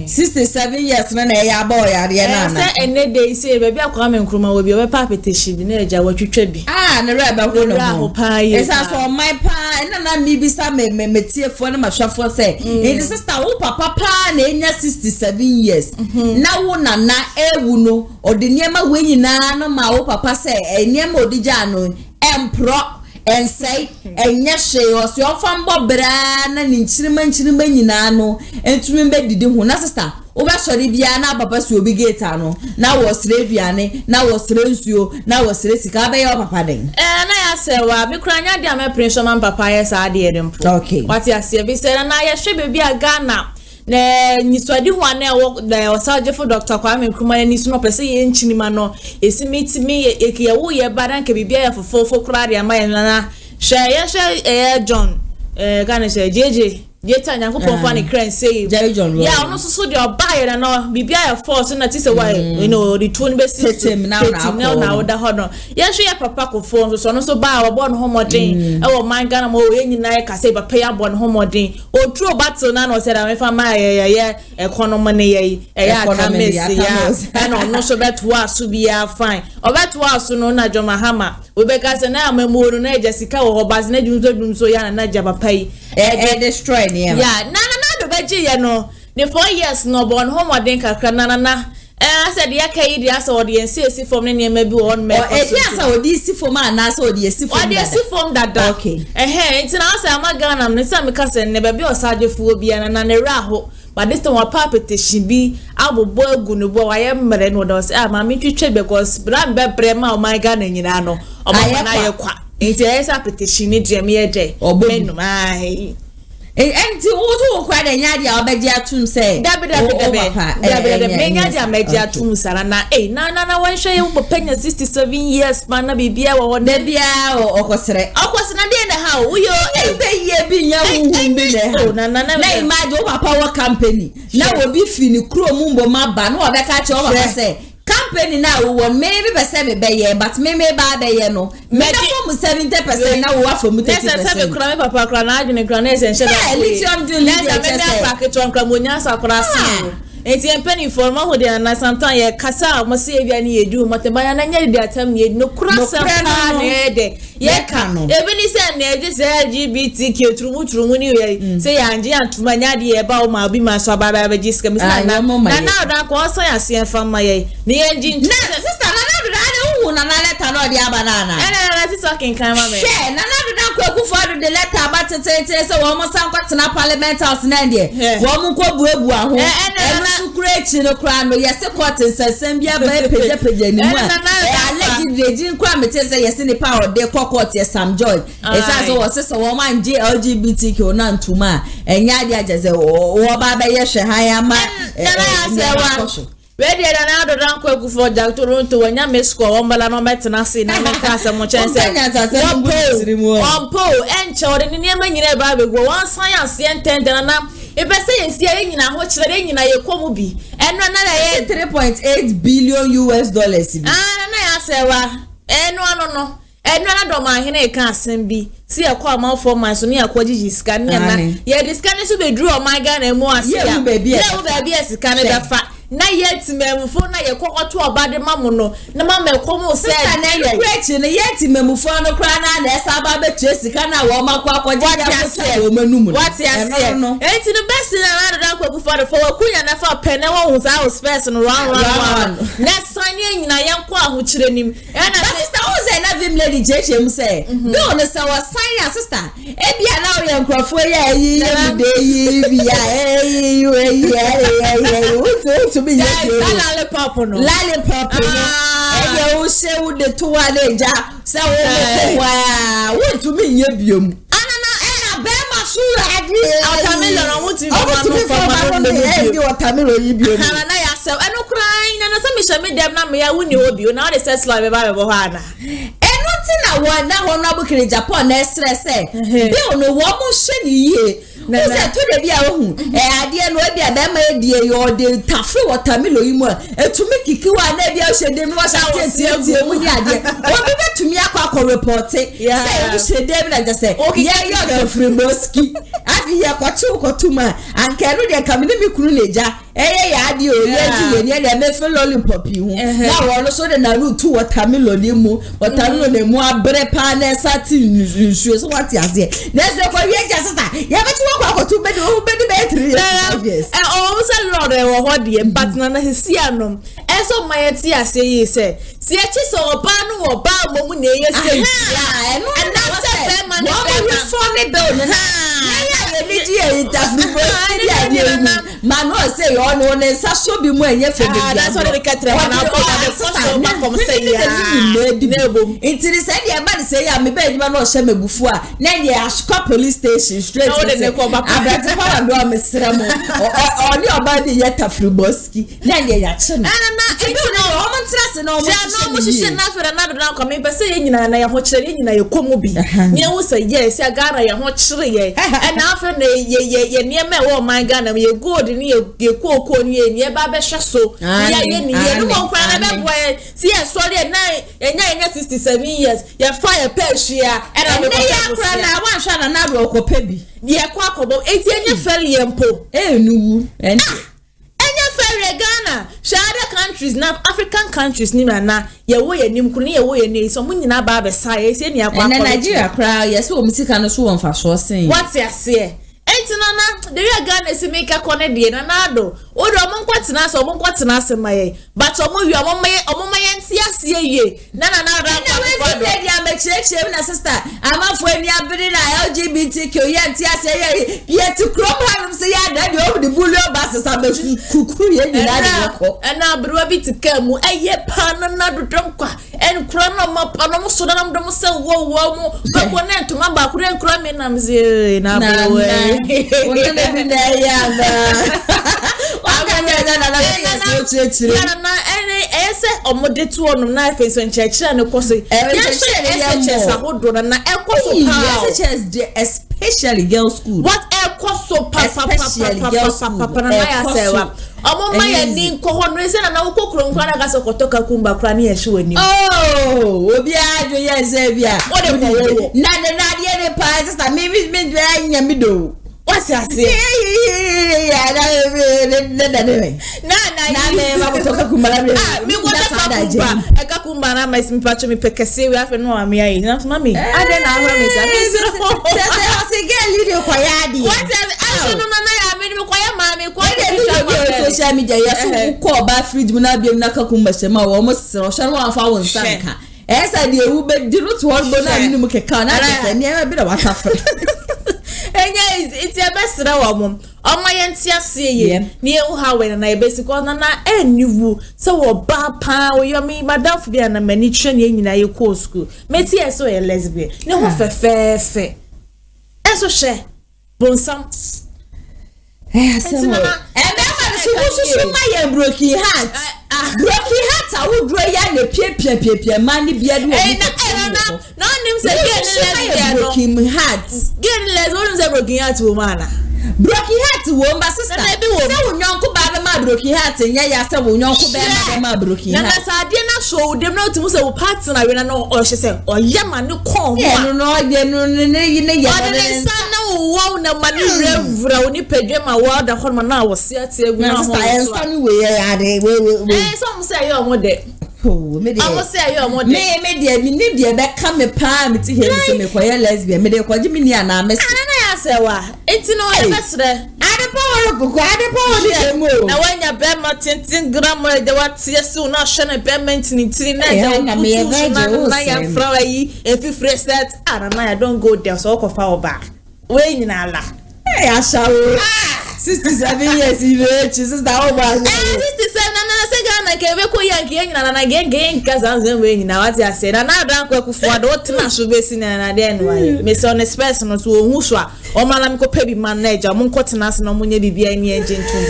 67 years na ya boy ya de na
na se ene dey say be bia kwa me nkruma wo bi o be pa petition bi na eja watwetwa bi
na reba ho no
ho
esa so my pa na mi bi sa me tiefo na mahwafo se e sister wo papa pa na enya 67 years na wo nana ewu no odeniema wenyina no ma wo papa se eniema odigya no empro ensei enye hwe oso ofambo bra na ninchirima nyina no entumi be didi ho na sister wo ba sori bia na papa si obi gate ano na wo sere duane na wo sere nsuo na wo sere sika be yo papa den
na ya se wa bi kranya dia me prince man papa ya sa de edempo
okay
wati ase bi se na ya hwe bebi aga na na niswadi ho na wo da osaje Dr. Kwame Nkrumah ni so no pese ye nchinima no esimitimi ye wo ye badan ke bibia ya fofofo kurade amaye na hwe John Ghana say JJ Yeta nyankopon fa ne kran say
Jerry John
yeah ono so de obaye na no bibia ya force na ti say why you know the tune be system
now
oda ho no ye hwe ya papa ko phone so no so ba wo bon homodin e wo man Ghana mo ye nyina ye ka say papa ya bon homodin o true battle na no say da me fa ma ye economy ne ye ya ka mesi ya na no so beto aso bia fine o beto aso no na Joma Hama we be ka say na amamuru na ejasika wo bas na dum so ya na jaba pai
destroy
yeah na do beji ye no the 4 years no born homodin kakra na I said ya kai di asa audience esi form ne ne bi won me
asa odi form na asa odi esi
form dada
okay
ntina asa amagana me say me kase ne be osaje fuo bia na ne ra ho but this time wa petition bi abobo agu no bo wa ye mmere no do say ma me twetwe because brand be brema o my Ghana nyina no o ma na ye kwa ntia esa petition ni de me ye de obenu ai
enti wo kwa de nya dia obeji atum se
dabe me nya dia meji atum sara na na wan hwe ye wo penya 67 years man na bibia wo
de bia okosere de na ha wo yo ebe ye bi nya wu bi ne na imagine wo papa wo company na wo bi fi ni kro mu mbo ma ba na wo be ka che wo papa se company na wo maybe percent me be ye but me ba be ye no me na for 70% na wo for 30%.
Let's say kra me papa kra na adwene kra na essential.
Yeah, lithium do
let's say me packet on kra monya sakra sin. Enti empeni informa ho de na sometimes ye kasa mo se bia ne yedu moteba na nya de atam ye no kra sampa na de ye ka no ebi ni se na eje se LGBTQ turumu ni ye se ya anje antuma nya de ye ba o ma bi ma so ba ba jiska mi na da ko so ya se fama ye ni ye nji
sister na letter no dia banana
na ti talking kan ma me
she na do kwaku for the letter about tete so wo mo san kwatena parliament house na de wo mo ko buebu aho su create no kra no yese court nsensem bia ba peja ni mu a alleged kwa mete say yese ni power de court yes Sam George esa so wo se wo man LGBTQ na ntuma enya dia jeze wo ba ba ye hwe han ama
na ya se wa Ready na do ran kwa gufo ja Toronto wanya mesko wo mbala no metena se na me ka se mo chense ompo enche ode ni niam nyina ba begwo wan science entende na ebese yensia nyina ho kire nyina ye komu bi eno na ye
3.8 billion US dollars bi
na ya sewa eno na do ma hene ka asem bi si e kwa ma for man so ne akwaji scan na ye discan so be draw my Ghana mu ase ya ye wo ba bi scan be fa na yet memfo na ye kokoto obade mamu no na mama ekomo se
na ye kwechi na yet memfo no kra na na esa ba be sika na wo makwa akwaje ya so wo manum no
what ya say enti the best na na kwaku for the for kunya na fa pene wo hu sa space no run na sanye nyina yenko ahochire nim na
sister who say na vim lady jechem say do no say wa sign sister e bia na wo yenkrofo ya yi de yi bia to be
lollipop no
lollipop no e ye wo se wo de to wa le ja se wo wa to me nye biom anana be ma sura adi
watermelon no wo ti for
watermelon yi biom
anana ya se eno crying na se me she me dem na me ya woni obi o na dey set slide be ba be ho ana
eno ti na wo na ho no abukire Japan na stress be ono wo mo hye ni yie na to de bia wo hu ade no bia da ma die yo de tafe watermelon yi mu etumi kiki wa na bia hye dem no wa sha tie mu ni ade wo be betumi akwa report say wo hye dem na just say ye yo Frimoski afi ye kwatuma ankelu de kamine mi kunu leja ya ade o ye di ye ne me fe lollipop yi hu na wo no so de na root watermelon ni mu watermelon ne mu abre pa na sati nsuo so what ase na se ko ye ja sister ye beti wo kwakotu be de 3 years
o se lord e wo ho de but na hisi anom eso mayeti ase yi se si echi so oba no oba momu na ye se
and that's the be man no reform bill na ya meji e tafribo man no say you no na sa so bi mu enye fe bi
that's what they ketre na go the first back from say ya
it is said ya man say ya me be edima no hye megufu a na ye ashka police station straight abete kwa ndo amesra mo oni oba de ye tafriboski na ye ya che
na
o man trase no
mo hye na fere na do na kwa me be say ye nyina na ye ho kire ye nyina ye komu bi ne wo say yes ya gara ye ho kire ye na afre na ye niema e wo man Ghana ye gold ni ye kokoo ni ye ba be hwe so ye ni ye no mo kwa na be boy si ye sorry na enya 67 years ye fire peshia e na me
ya kra na wan hwa na do okopa bi
ye kwa akobo enti enya fere ye mpo
nuwu
enya fere Ghana share countries na African countries ni na ye wo ye nim kunu ye wo ye ni so munyina ba be sa ye se ni akwa
na Nigeria kra yes wo msika no so won fa so sen
what ya say Entinana the real Ghana is make a corner de na nado o do mo nkwatena so mo nkwatena asemaye but omo wi omo maye ntiase ye na da
kwa do dia me cheche na sister amafo ani abiri na LGBTQ ye ntiase ye ti crop hanum se ya da de o de bulio bas sa be kukuru ye ni na de ko
na abirwa bi tikamu eye pan na do donkwa en kro no mo pano mo so na mo do se wo mo ko na ntuma ba kure nkro me na mze na abirwa
Wona be na ya ba
na ese omode tu onum na face nchechira ne koso ya sahodo na ekoso pa
especially girls school
what ekoso pa na ya sewa omo ma ya ni nkoho no ese na ukokuro nkwa na gaso kotoka kumba kra na yehwe wani
obi ajo ya se bia na de ne pa sister me nya mi do
what's ya say
na me ma kutoka kumbala
mi kwata kumba na mais mi pacho mi pekese we afa no ami ayi na mami ade na ahwa mi sa
se girl you kwa yadi
what I no ya me mi kwa ya mami kwa de
social media ya so ko ba fridge mu na biem na kakumba shema wo mo sero hwa no afa won sanka esa de ewu be diru to orbo na ni mu keka na de ni e be da watafa
enya it's a best raw mom oma yentiase ye ni e ha we na ebesi ko na eniwu se wo ba pa wo yo mi madam fu bia na mani twa ne nyina ye ko school meti eso ye lesbian ne ho fefefe eso she bonsam
asemo so ma ye broken heart broken heart awudro ya ne pie mani bia de wo
no nim se get
broken heart
get les wonu se broken heart wo mana
broken heart wo mba sister se wo nyonko ba be ma broken heart nya ya se wo nyonko be ma broken heart
na sa de na show dem na otimu se wo partner we na no o hye se o ye ma ne kon ho
no ye no ne ya
ne sa na wow na mani revra oni pedwe ma wa da hon na wo se ate egu na ho so some say you omo de me dey I say you omo de me dey me need dey be ka me pa me ti here so me koye lesbian me dey ko ji me ni ana me ana ya se wa enti no e besre adepo na wanya be ma tintin gram de wat yesu na hwe na be maintain tiri na de na me na ya fra yi efifre set ana na don't go there so ko fa oba we nyina la ashawo 67 years ile Jesus da oba 67 na se Ghana ke be ko yanki nyina na gen kazanzen we nyina wati ase na adan kwa kufuada otina so be si na de no aye me so on space no so ohu so a o mala me ko pe bi manager mo ko tina se no mo nya bibia ni enjentum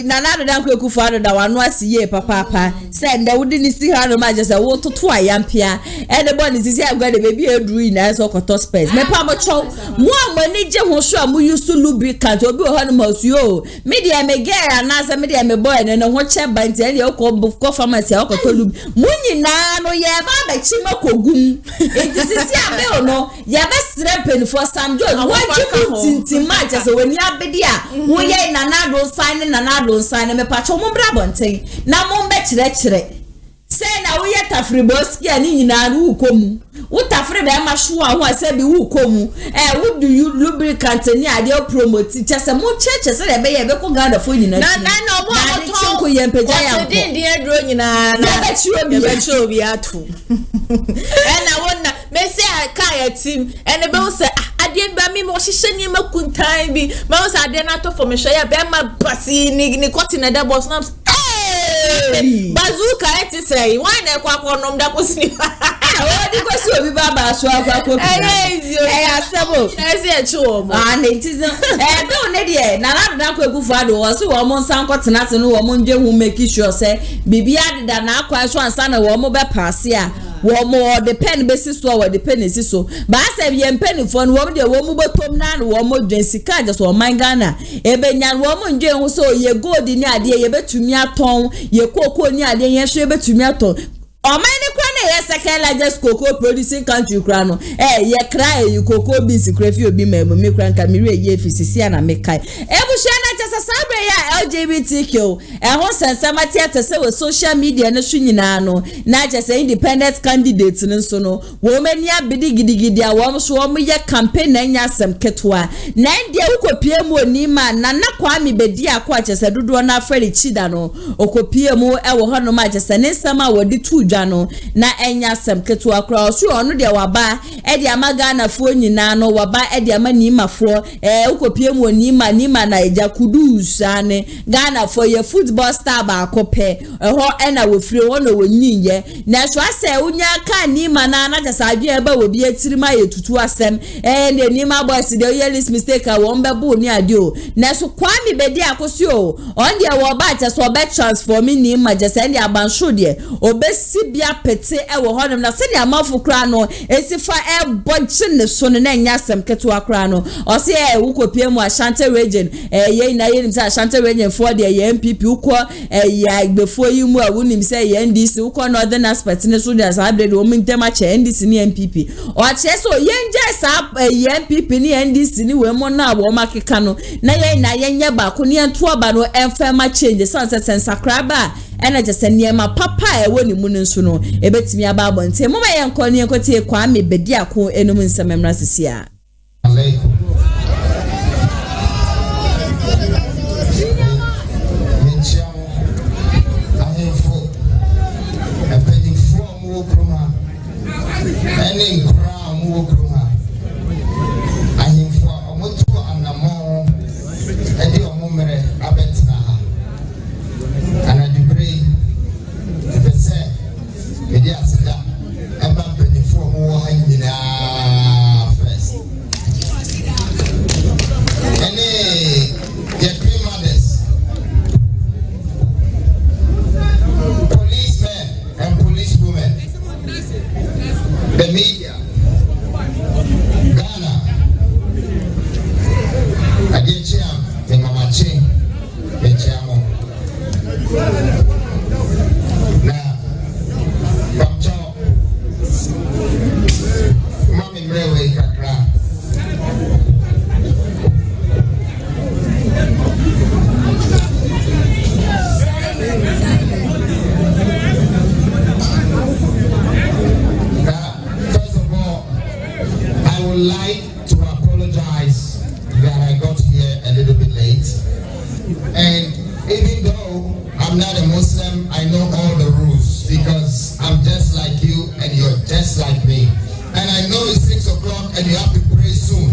nana dan kwa kufuada da wano asiye papa se nda wudi ni si ha no ma je se wo toto ayampia e de boni sisi agwa de baby edru na so koto space me pa mo chow mo amani je ho so am use lubricant obi o ha no masuo me de me girl na se me de me boy no ho che banti e de ko pharmacy a ko to lub munyina no ye ba ba chi makogum enti sisi abe o no ye be srempen for some joy wo ji tintin ma je se woni abedi a wo ye na do sign me pacho mo bra bonten na mo be kire say na wo ye tafriboski ani nyina ru komu wo tafre be ma hwo a ho ase bi wo komu wo do you lubricant ni ade promote chese mo cheche se be ye be ko gada fo nyina na no mo to ko ye peja ya ko din din adro nyina na be chi obi atu na wonna me say ka ya team ene be wo say ade ba mi mo hihye ni makuntan bi ma wo say ade na to for me hwe ya be ma basi ni koti na da boss na bazuka eti say why na kwa kwa nom da posini o di ko si obi baba so akwa ko asebo ese echu mo na itizo be one de na na kwa egu fado wo so wo mo nsan kwotena se no wo mo nje hu make sure say bibia de na akwa so ansa na wo mo be pass a wo mo de pen be siso wo de pen siso ba se bi pen fo no wo de wo mo botom na wo mo dwen sika je so man Ghana e be nya wo mo nje hu so ye gold ni ade ye betumi aton ye koko ni ade ye so ye betumi aton o man ni kwa na ye second largest cocoa producing country kra no ye kra ye cocoa beans krefi obi me kra nka mi re ye fisisi na me kai ebuhia na chesa sabre ya LGBTQ ho sensama tiata se we social media na hwu nyina no na chesa independent candidate nso no wo mani abidi gidigidi a wo so wo ye campaign na nya asem ketwa na ndie ukopie mu oni ma na kwa mi bedi akwa chesa dodo na afari chida no okopie mu wo ho no ma chesa ne nsama wodi tuja no na enya sem ketu akra so ono de waba e de amaga na fo nyina no waba e de amani mafo ukopie mu oni ma ni ma na eja kudus ane Ghana for your football star ba akope ho ena wo fire wono wonyiye na so ase unya ka ni ma na na jasa adwe eba wo bi etirima yetutu asem ne ni ma boys de yearless mistake a won bebu ni adio na so kwami bedi akosio on de wo ba cha so be transforming ni ma jasa ndi abansho de obesi bia pete wo honom na se de amafo kra no esifa boche ne so ne nya asem keto akra no o se ukopie mu Ashanti region ye na ye nim se Ashanti region for de ye MPP uko ya igbefo yi mu a wonim se ye NDC uko northern aspect ne so de asabe de o mintema che NDC ni MPP o che so ye nje sa ye MPP ni NDC ni we mo na wo makeka no na ye nye ba ko ni ento aba no enfema change sanse sensakraba ena jese niema papa ewo ni mu nso no ebetimi aba abonte mo ma ye nko ni enkotie kwa me bedi ako enum nsememra sisia
I'm just like you and you're just like me. And I know it's 6 o'clock and you have to pray soon.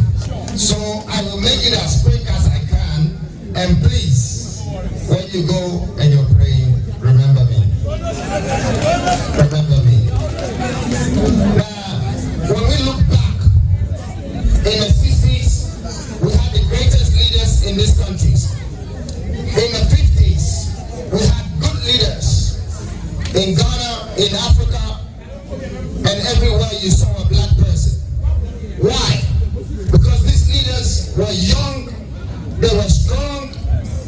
So I will make it as quick as I can. And please, when you go and you're praying, remember me. Remember me. When we look back, in the 60s, we had the greatest leaders in this country. In the 50s, we had good leaders in Ghana, in Africa, and everywhere you saw a black person. Why? Because these leaders were young, they were strong,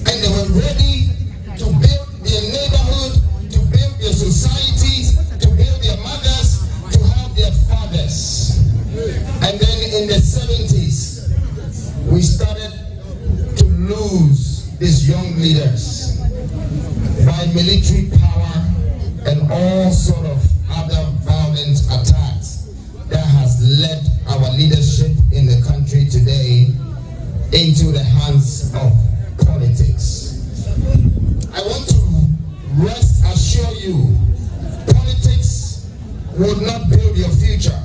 and they were ready to build their neighborhood, to build their societies, to build their mothers, to help their fathers. And then in the 70s, we started to lose these young leaders by military power and all sort of other violent attacks that has led our leadership in the country today into the hands of politics. I want to assure you, politics would not build your future.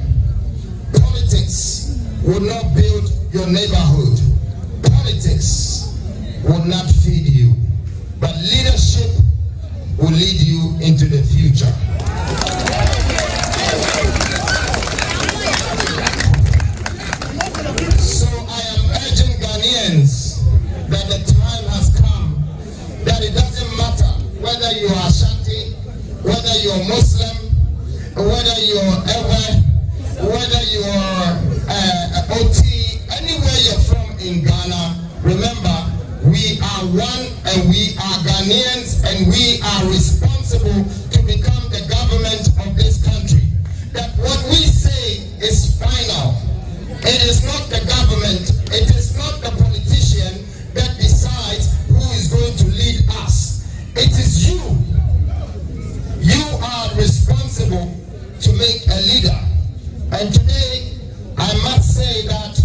Politics would not build your neighborhood. Politics would not feed you. But leadership will lead you into the future. So I am urging Ghanaians that the time has come, that it doesn't matter whether you are Ashanti, whether you are Muslim, whether you are Ewe, whether you are OT, anywhere you're from in Ghana, remember, we are one and we are Ghanaians and we are responsible to become the government of this country. That what we say is final. It is not the government, it is not the politician that decides who is going to lead us. It is you. You are responsible to make a leader. And today, I must say that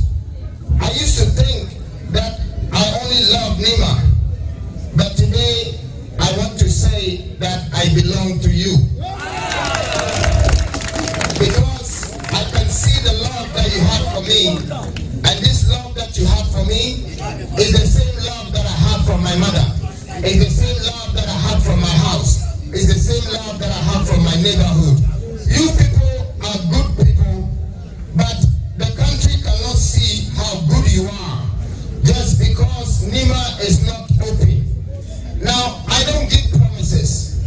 I used to think that I only love Nima. But today, I want to say that I belong to you. Because I can see the love that you have for me. And this love that you have for me is the same love that I have from my mother. It's the same love that I have from my house. It's the same love that I have from my neighborhood. You people are good people, but the country cannot see how good you are just because Nima is not open. Now, I don't give promises,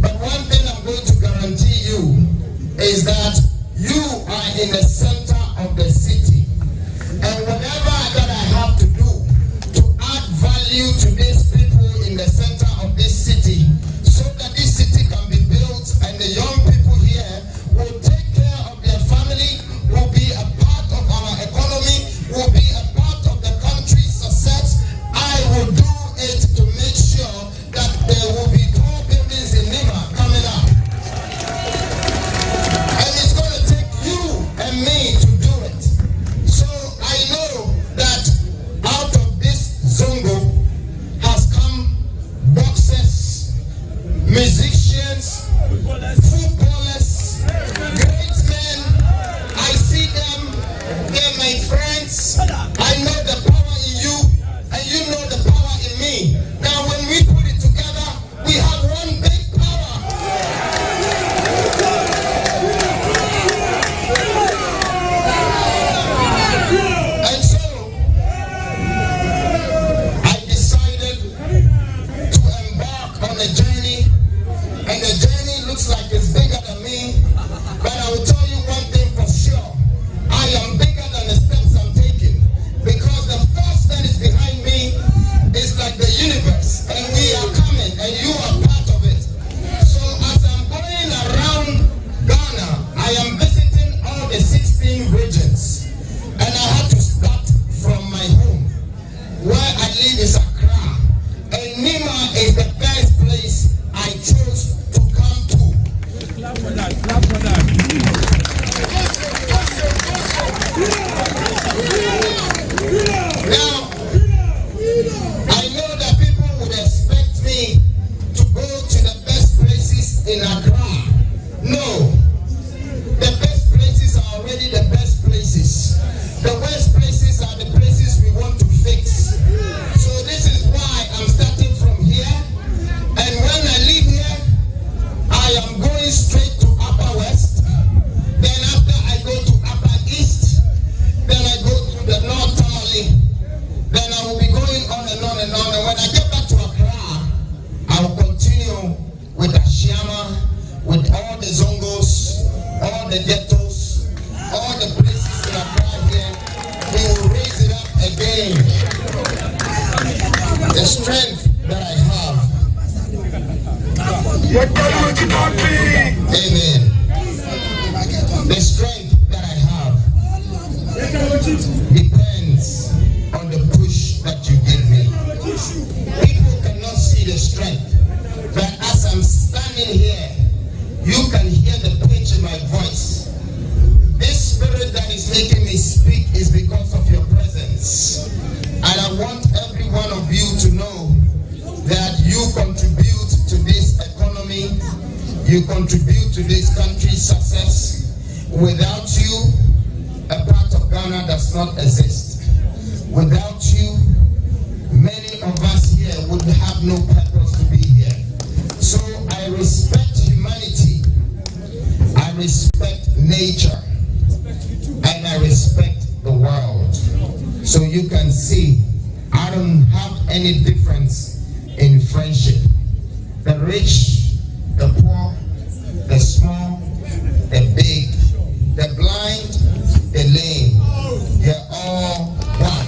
but one thing I'm going to guarantee you is that you are in the center of the city. And whatever that I have to do to add value to these people in the center of this city, so that this city can be built and the young people here will take care of their family, will be a part of our economy, will be a part of the country's success, I will do it to make sure that there will be tall buildings in Nima coming up. And it's going to take you and me to do it. So I know that out of this Zongo has come boxers, musicians, footballers, great men. I see them, they're my friends. I know the power in you, and you know the power in me. Now when we put it together, we have one big power. And so, I decided to embark on a journey, and the journey looks like it's bigger than me, but I will tell you one thing for sure. I am bigger than the steps I'm taking, because the force that is behind me is like the universe, and we are coming, and you are part of it. So as I'm going around Ghana, I am visiting all the 16 regions, and I had to start from my home. Where I live is Accra, and Nima is the best place I chose to come to. No. The best places are already the best places. The worst places are the places we want to fix. So this is why I'm starting from here. And when I leave here, I am going straight to Upper West. Then after I go to Upper East, then I go to the North Tamale. Then I will be going on and on and on. And when I get back to Accra, I will continue with Ashiama, with all the Zongos, all the ghettos, all the places in Accra here. We will raise it up again. The strength that I have. Amen. The strength that I have depends on the push that you give me. People cannot see the strength, but as I'm standing here, you can hear the pitch in my voice. This spirit that is making me speak is because of your presence. And I want every one of you to know that you contribute to this economy, you contribute to this country's success. Without you, a part of Ghana does not exist. Without you, many of us here would have no purpose to be here. So I respect humanity, I respect nature, and I respect the world. So you can see, I don't have any difference in friendship. The rich, the poor, the small, the big, the blind, the lame, they're all one.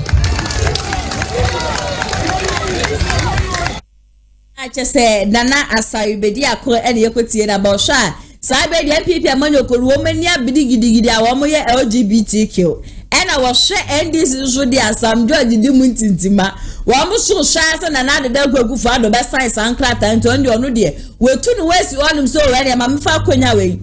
I just said, Nana, as I be the accord and you could see it about Sha. Sabe the MPP Amanoko woman ya bidigidi awamoye LGBTQ. And I was share and this is the some judge the muntintima. Wamu so shas and another dog go for the best science and clat and to your no dear. We're 2 ways you want him so ready, I'm far way.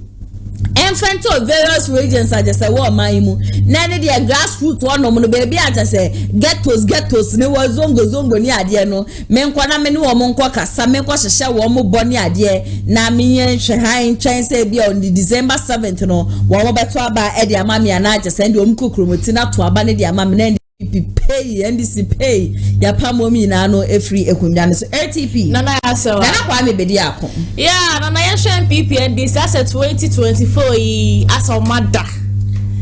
Infant of various regions I just say what my mu. None the grassroots one no baby I just say ghettos ne was zongo ni adie no. Men kwana meni wo monko kasa men kwa hye wo mo boni adie na menye hwe chen say bia on December 7th no wo mo beto aba e de amami ana just say ndom kokromoti na to aba ne de amami na pay NDC pay ya pamomi na no every ekunwa so ATP
nana asewa
nana kwa me bedi akon
yeah nana ya NDC as 2024 as o mada.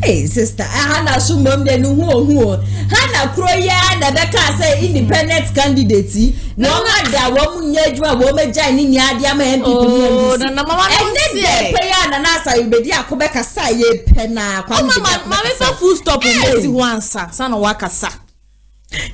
Hey sister, Hana sumom de no hu Hana kroya na beka say independent candidate no ada wo munye adwuma wo meja ni nya ade ama MPP
oh na mama no
say pe ya na na say bedi akobeka sa ye pe na kwa
mama we fa full stop mbesi ho ansa sa na wakasa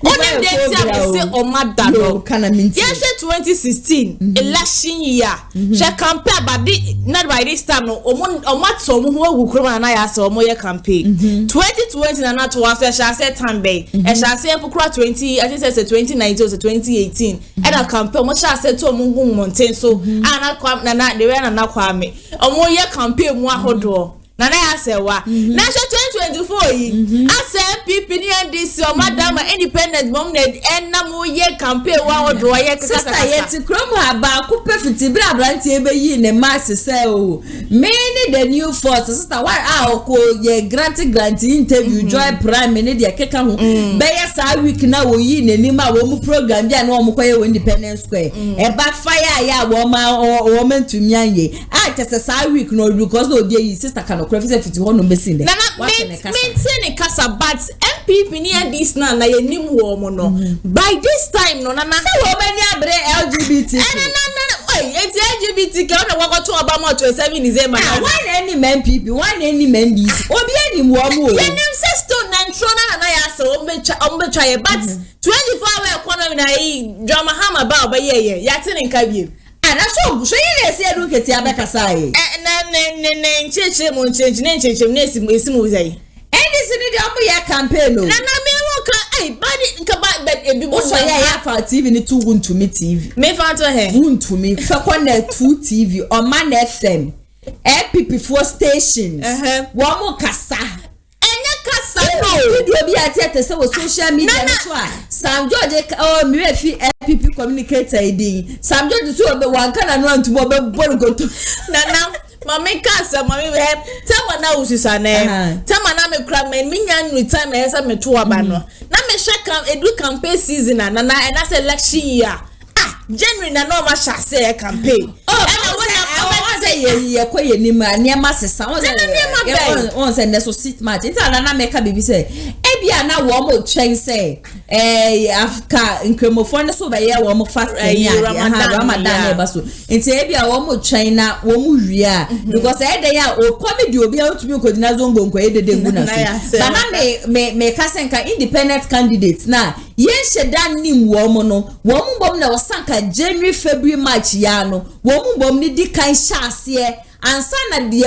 only dey say o mada no yes 2016 election year she campaign but not by this time no o matso mo ho agukro na ya say o mo ye campaign 2020 na to after she say tambe e she say pokura 20 I think say 2019 or 2018 and a campaign mo she say to mo gun mountain so ana kwa na de we na kwa me o mo ye campaign mu ahodo Nana asewa. Na 2024 yi. Ase MPP ni NDC o madam independent mom na enna mo ye campaign wa odro ye kaka.
Sister yeti krom aba ku perfect bra branti ebe yi ne mass say o. Many the new force sister why ko ye grant interview joy prime ne de keka ho. Be ye sa week na wo yi ne ni ma wo mu program bia na wo mu koye independence square. E backfire ya wo ma wo mentumi anye. Ah tese sa week no because no dey yi sister kan Professor 51 no mesin de.
Maintain kasa but MPP ni this na ye nim wo mo no. By this time no na
say wo many abre LGBT.
No. It's LGBTQ na wako to Obama 27 December.
Why any men MPP? Why any men this? Obi any wo mo.
Ye nim say stone na ntrona na ya say o me try but 24-hour economy na drama hammer ba obaye ya tin nka biem.
Ana so you say educate abeka sai
na ncheche mo ncheche na esimu zai
ndisi ni de omo ya campaign no
na me wo ka ai body nka ba ebi bo
so ya fa TV ni tu wuntumi TV
me fa to he
wuntumi fa kona 2 TV o man FM FPP4 stations wo mo kasa
kasa no
video bi atiate se wo social media so a Sam George me fi FPP communicator idi Sam George so be wan kana no antumo be borgoto
na Mamika say mami we tell na ususane tell na me kra me nya return na yesa me to aba no na me hwe edu campaign season and na say election year January na no ma say campaign ye kwa ye ni ma niema sesa on say neso sit match nta na make bibi say ebia na wo mo twen say afka nkremofo ne so be ye wo mo fast Ramadan e ba so nti ebia wo mo twen na wo mo hwia because e dey ya o comedy obi a otumi ko dina zongo nko e dede ngu na so ba na me kasenka independent candidates na yen shedan nim wo mo no wo mo bom na wo sanka January February March ya no wo mo bom ni di kan hyase ansa na de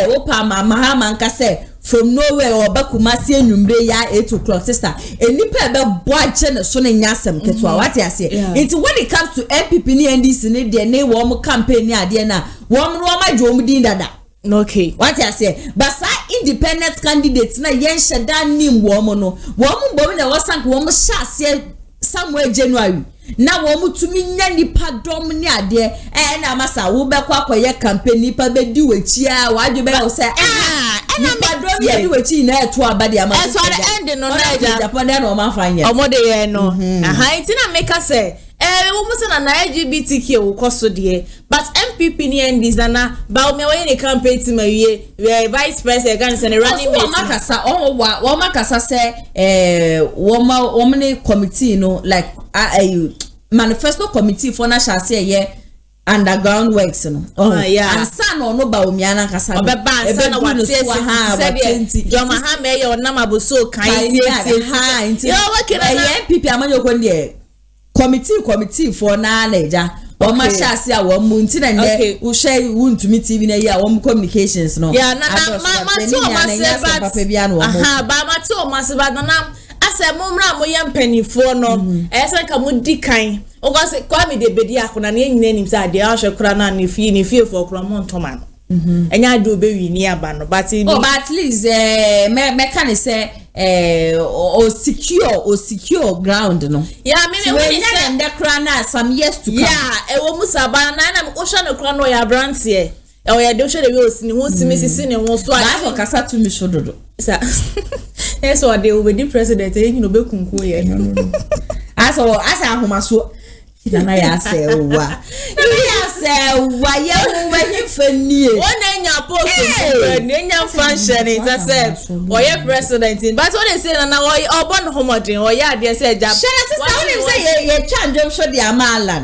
wo pa mama nka say from nowhere or Kumasi Numbre ya 8 o'clock sister enipa be boache ne so ne nyasem ketwa what you say it when it comes to MPP ni NDC ne de ne wo mo campaign ni ade na wo mo ma dwo mo din dada okay what you say but independent candidates na yen shedan nim wo mo no wo mo bom na wo sank wo mo hyase somewhere January na wo mutumi nya nipa dom ni ade na masa wo be kwa koye campaign nipa be di wechi a wadwe be wo say na me dom ye di wechi na eto abade ama so the end no na Japan na o ma fanya omode ye no itina make us say wo musa na LGBTQ wo koso de but MPP ni endis na ba o me we ni campaign team awie vice president gan say running mate wo makasa say wo me committee no like manifesto committee for na shase ye underground works no and san no ba omiana kasa obeba san na watesi ha watenti yo ma ha me ye onam aboso kan tie yo wakira na MPP amanyo ko de committee for na leja o ma shase a wo mu nti na nde wo share wuntumi TV na ye a wo communications no na ma to ma se ba ma to ma se ba na ase mumra mo yam panifo no ese ka mo dikan o go se kwa me de bedi akona na nyina nim se ade a hwekura na ne fie for kura mo ntoma no enya do be wi ni aba no but at least me can say o secure ground no me we nya dem kura na some years to come wo musaba na o hwa no kura no ya branch e o ya de hwa de we osini ho simi sisi ne ho so a kasa to mi shododo sa eso de obedi president e nyino be kunku ye no asa ahomaso na ya se wa ye wo ba hifanie wona nya post ne nya function it say oye president but what they say na oye obon homodin oye ade say jab sister wona say ye chanjom so de amala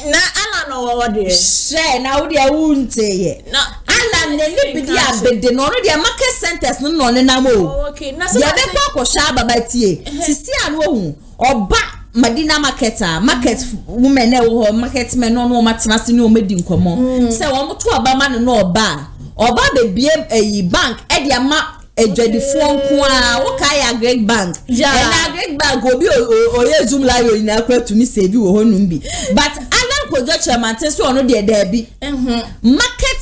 na ala no wo de she na wo de wunte ye na ala ne libidi abede no no de market centers no no na mo okay na so ye be kwa sha baba tie sisi anu ohun oba Madina market women e wo market men no matena se ne o medi nkomo se wo moto oba ma no oba be bie bank e de ama ejadifo nko a wo ka ya great bank na great bank obi oye zoom live na akwa tumi save wo honum bi but alan kojo chairman te so ono de da bi market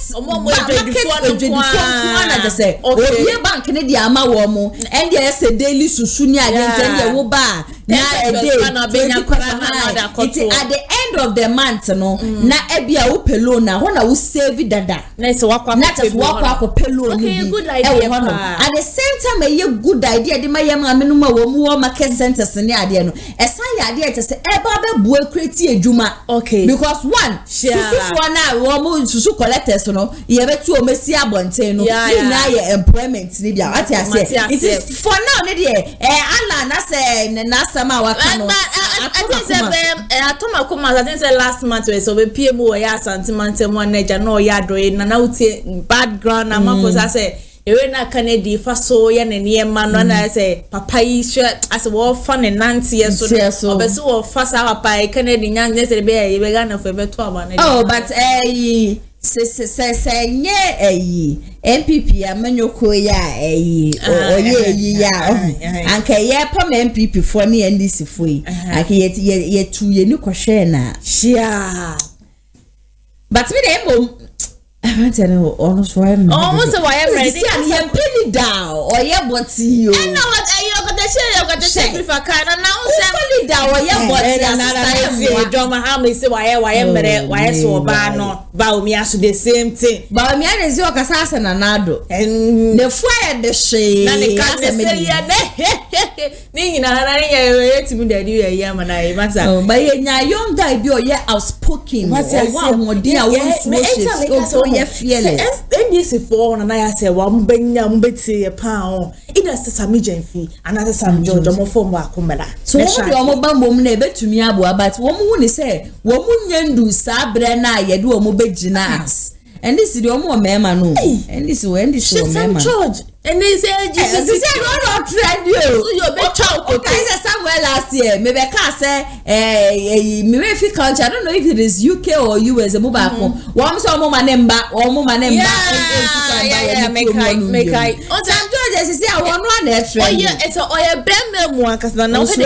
ejadifo nko na de say obi bank ne de ama wo mo and dey say daily susu ni agent dey wo ba na a day it's at the end of the month no na ebia wo pelo na ho na wo save dada na se wakwa ko pelo ni at the same time a good idea de mayam amenu ma wo mu market centers ni ade no esan ya ade te se eba be bua create edwuma okay because one susu na wo mu susu collectors no ye betu o mesi abonten no na ye employment ni bia ati ase it is for now ne de ala na se na sama wakano atoma kuma I think say last month we so be PM ya santimante mo na ja no ya do na utie background na ma for say ewe na Kennedy faso ya ne niema no na say papa yi as wo fa ne nanti so obese wo fa sa papa Kennedy nyan ne say be ye be ga na for be to aba na oh but se nye MPP amanyoko ya oye ya anka ye pam MPP for ne NDC for anka ye tu ye ni kwhwe na shia but me dem I want to know almost why I'm almost why I'm ready. I'm penny down or yeah, what's you? I know what I share you got to say if I can announce
leader or your body
and drama how me say why so bad no ba me aso the same thing
ba me arezi o kasa na nado and the fire the she
na the can say ya ni na etimi da di ya ma na e masa
but nya young guy bi o ye outspoken o wa modin a won so ye fearless
NDC for na ya say wa mbenya mbeti ye pa o ida sesa me jenfi another sam George mo form wa komela
so wo de omo bambom na ebetumi abo but wo mu ni say wo mu nyandu sa bre na ye de omo begina as and this is the omo mema no and this mema
George and they say
this is not trend you
so you be child
okay somewhere last year maybe can say me country I don't know if it is UK or US mo ba ko wo so omo manemba make I Sam George say I want one trend
it's a brem mu akasa na o say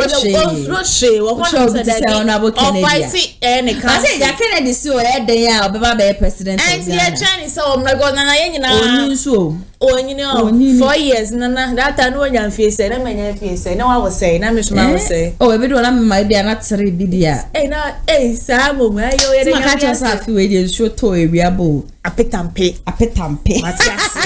she wo want to say
o
fight any can
I say ya Kennedy so e den ya obeba be president
and yeah Chinese so na go na ye nyina
oni so
oni 4 years nana that time no nya fiese na manya fiese na wa say na me so ma say
oh e be do na me mai bia na tere bidia
na sa mo ma yo ye
na ka cha fi we dey show to e bia bo
apetampe
matiase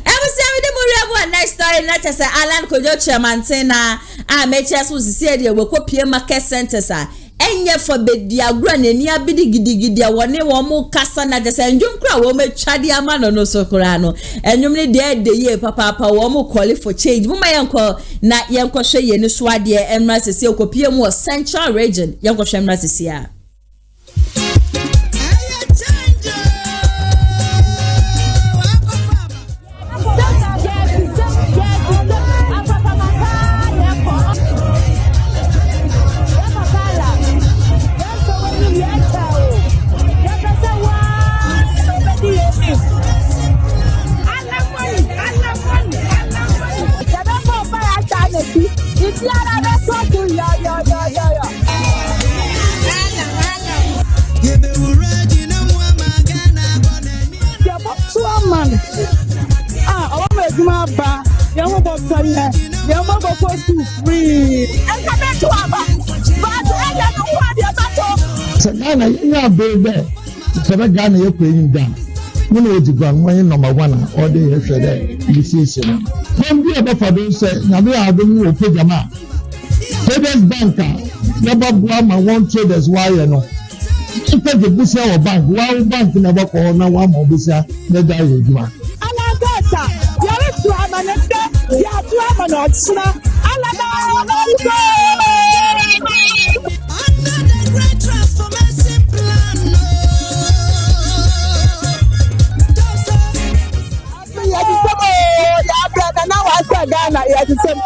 we dey mo reabo next story na cha say Alan Kojo chairman na a mecha so sisi dey we kopie market centers a enye for bedi agura nani abidi gidigidi a wone wo mo kasa na jese ndwom kra wo me twade ama no so kra no enwom ne de ye papa wo mo call for change mo ma yenko na yenko hwe ye ne so ade emra sese okopie mu central region yenko hwe emra sese a
Ghana, you are baby. So Ghana, you're playing down. When you go, when number one, all day, yesterday, decision. Don't be about for those say, now we are doing a pajama. Traders banker, never one, one traders, why you know. If the bush or bank, one bank never call now one more bush, the guy will do.
Ghana, yeah, the same.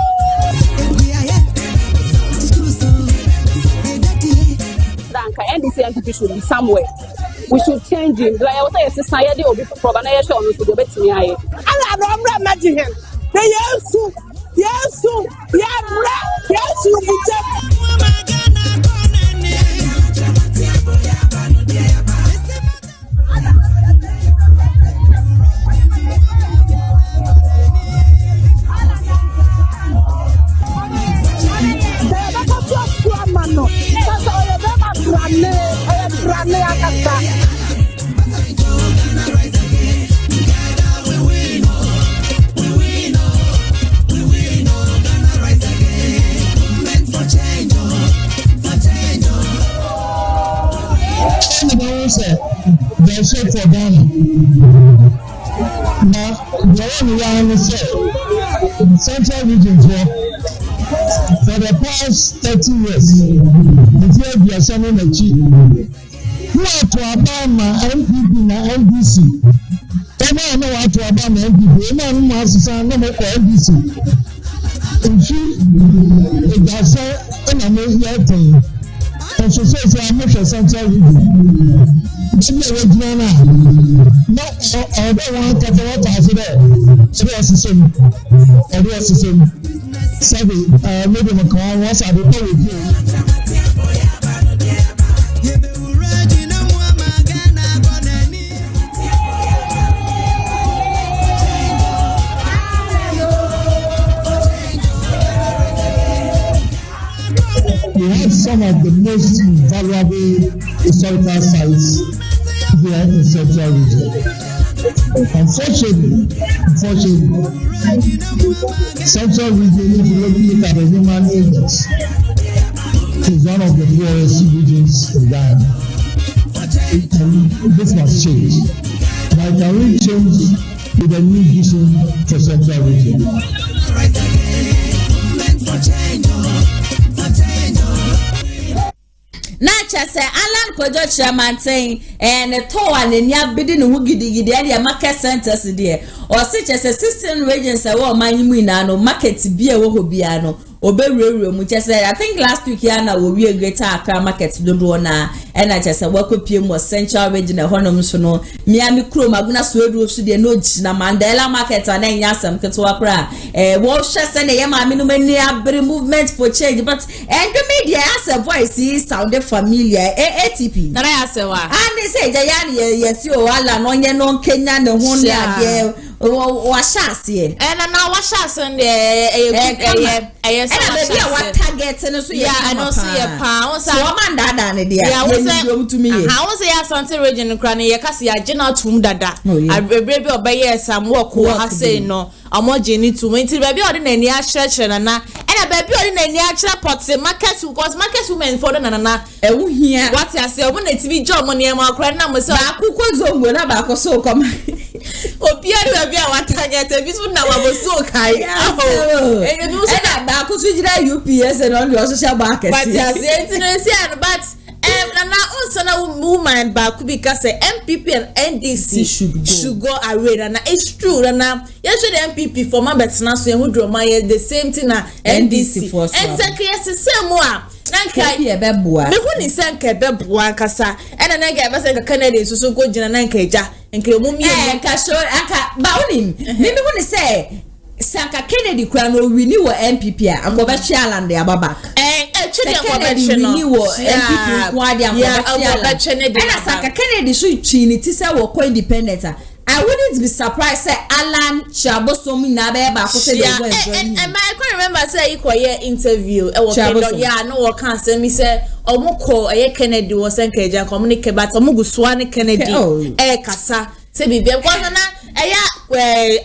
NDC should be somewhere. We should change him. Like I was saying, society will be for an area show to go back to me. I don't imagine him. Yes,
They say for Ghana. Now, the only one is the central region for the past 30 years, the year we are sending a chief. Who are to Obama, MPP, and NDC? I know what to Obama, MPP, and I know no more NDC. If you just say, and I know your thing. And so say, I'm not a central region. Maybe I would know now. No, I don't want to talk about it. So that's the same. That's the same. Sorry, maybe my car was I don't know with you. of the most valuable historical sites here in Central Region. Unfortunately, Central Region, if you look at the human index, is one of the poorest regions in Ghana. This must change. Now, can we change with a new vision for Central Region?
Nacha say Alan Kojo Chairman saying and a tow and in ya bidding wugidi the market centers there or such as a 16 regions a war my no market be a wobiano. I think last week Yana will be a greater Accra market do na and I just work with PM was Central Region Honum Sono Miami Crew Maguna Swedu to the Nudge na Mandela market and then Yasam Katwakra Walshas and the Yamamini movement for change but and the media as a voice sounded familiar ATP and they say Jayani yes you all no Kenya no Honda washasi and now washasi what target and so yeah I don't see a pound so man dada ne dia yeah to me I was say something region crane ye kasi ya general tum dada abrebe obeye sam work wo say no amoje ni tum nti baby odi na ni ahyehyere na and baby odi na ni ahyehyere pot market because market women for na ewu hia what ya say omo na tv job mo ne ma akra na mo say akukọ zongo na ba ko so come obiara baby what target e bisu na wa bo so kai e do say na ba ko UPS and all your social market. But but na woman ba kubika say MPP and NDC should go away and it's true na yes the MPP for members na so who draw my the same thing na NDC for exactly yes the same one nanka e beboa me hu ni senka beboa kasa and na ga be say Canada so go gina nanka eja nke mu mi ka so aka ba unim me hu ni say Sanka Kennedy Crown will renew MPP and go back to Ireland the Ababa. Kennedy renew MPP and Sanka Kennedy should chin it is our independent. I wouldn't be surprised say Alan Chabosomi Nabeba and I can remember say equal interview no can say me say Omoko Kennedy was encouraged communicate but Omugu Swane Kennedy kasa say be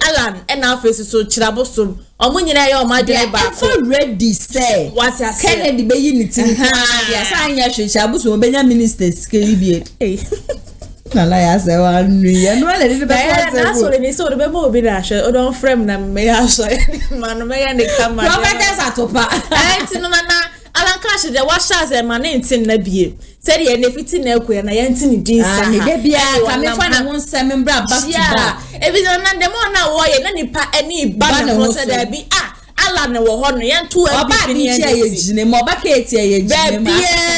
Alan and our faces so Chirabosom. Omunyina ya omadwe ba for ready say what ya say Kennedy be unity ya san ya Chirabosom benya ministers kelibie nala ya say wan ya no le de be na so le ni so be mo obi na hwe o don frame na me ya so man me ya ne kama prophetess atopa enti no na Alan Cash de washa ze man enti na bie said ye ne fiti na ekwe na ye enti ni din sa ne de bia ka me fa na won nsem mbra back to back e bi na dem na wo ye na nipa ani ba na ho se da bi Alan wo ho no ye nto MPP ni ye jine mo ba ka eti ye jine ma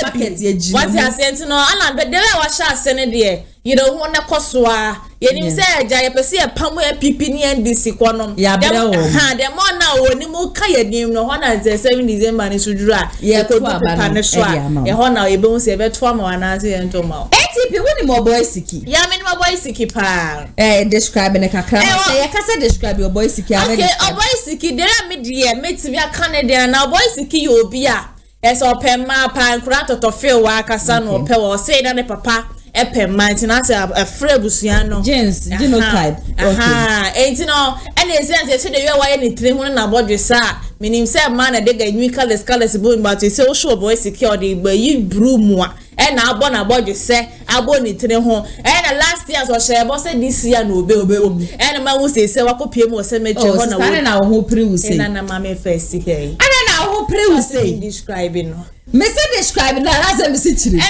ba ka eti ye jine what ya say enti no Alan be de washa ase ne de you know who na kosoa ye nim say aja ye pese e pamo MPP ni NDC konom ya brewo dem na woni mu ka ye nim no ho na 7 December ni sudura ye ko pa ne so ye ho na ye be hu se be to ama wana se ye nto ma ATP woni mo boy siki ya me mo boy siki pa describe ne kakra say ye ka say describe your boy siki okay boy siki dey me die metimi Canada na boy siki ye obi a eso pema pa nkura totofe wa akasa no pe wo say na ne papa epe man say a frebusia no jeans genotype okay enti no ene sense say dey why ni tire hu na bodwe sa menim say man na dey ga nwi colors bo but say o show boy secure dey gba yi broom a na abo na bodwe say abo ni tire hu na last year so share bo say this year no obe na ma hu say wakopie mo say meche ho na wo na ho pre wu say na ma me first here na ho pre wu say describing no me say describe na as me see chiri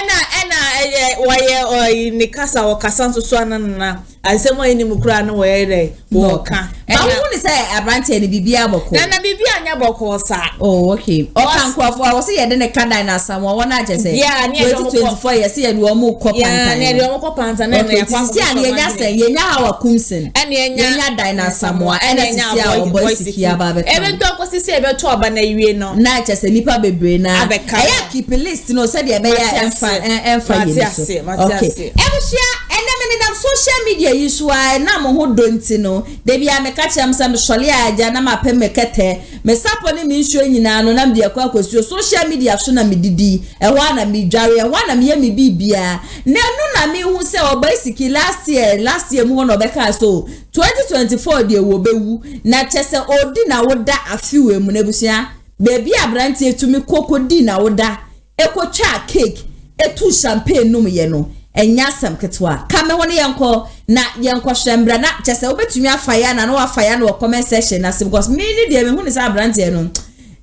why ni kasa o kasa so anana asemo eni mukura no why dey wo ka ba wo ni say abrante ni bibia boko na bibia anya boko sa oh okay o kan kwafo I say ye de ne kada na asamo wona age say yeah 2024 ye say ye do mo ko panta yeah na de mo ko panta na ya kwa si ani ye nya say ye nya hawa kumsen ene ye nya dai na asamo ene si ya boy sikia ba be ebe to ko si say ebe to oba na yiwe no na age say lipa bebre na ya keep list no say de be ya emfa ye so okay ebushia ene me na social media yiswa na mo ho donti no de bia me ka chiam sam sole aja na mape me kete me sapo ne me nsuo nyina no na me de akwa akosuo social media so na me didi ehwa na me dware ehwa na me ye me bibia na no na me hu se obasiki last year mu no beka so 2024 de wo bewu na chese odi na woda afiwe mu na busia baby abranti etumi kokodi na woda ekotwa cake etu champagne num ye no enya sam ketwa kame ho ne yenko na yenko hwembra na chese obetumi afaya na no afaya na comment section na because me ni de me hu ne sa abranti no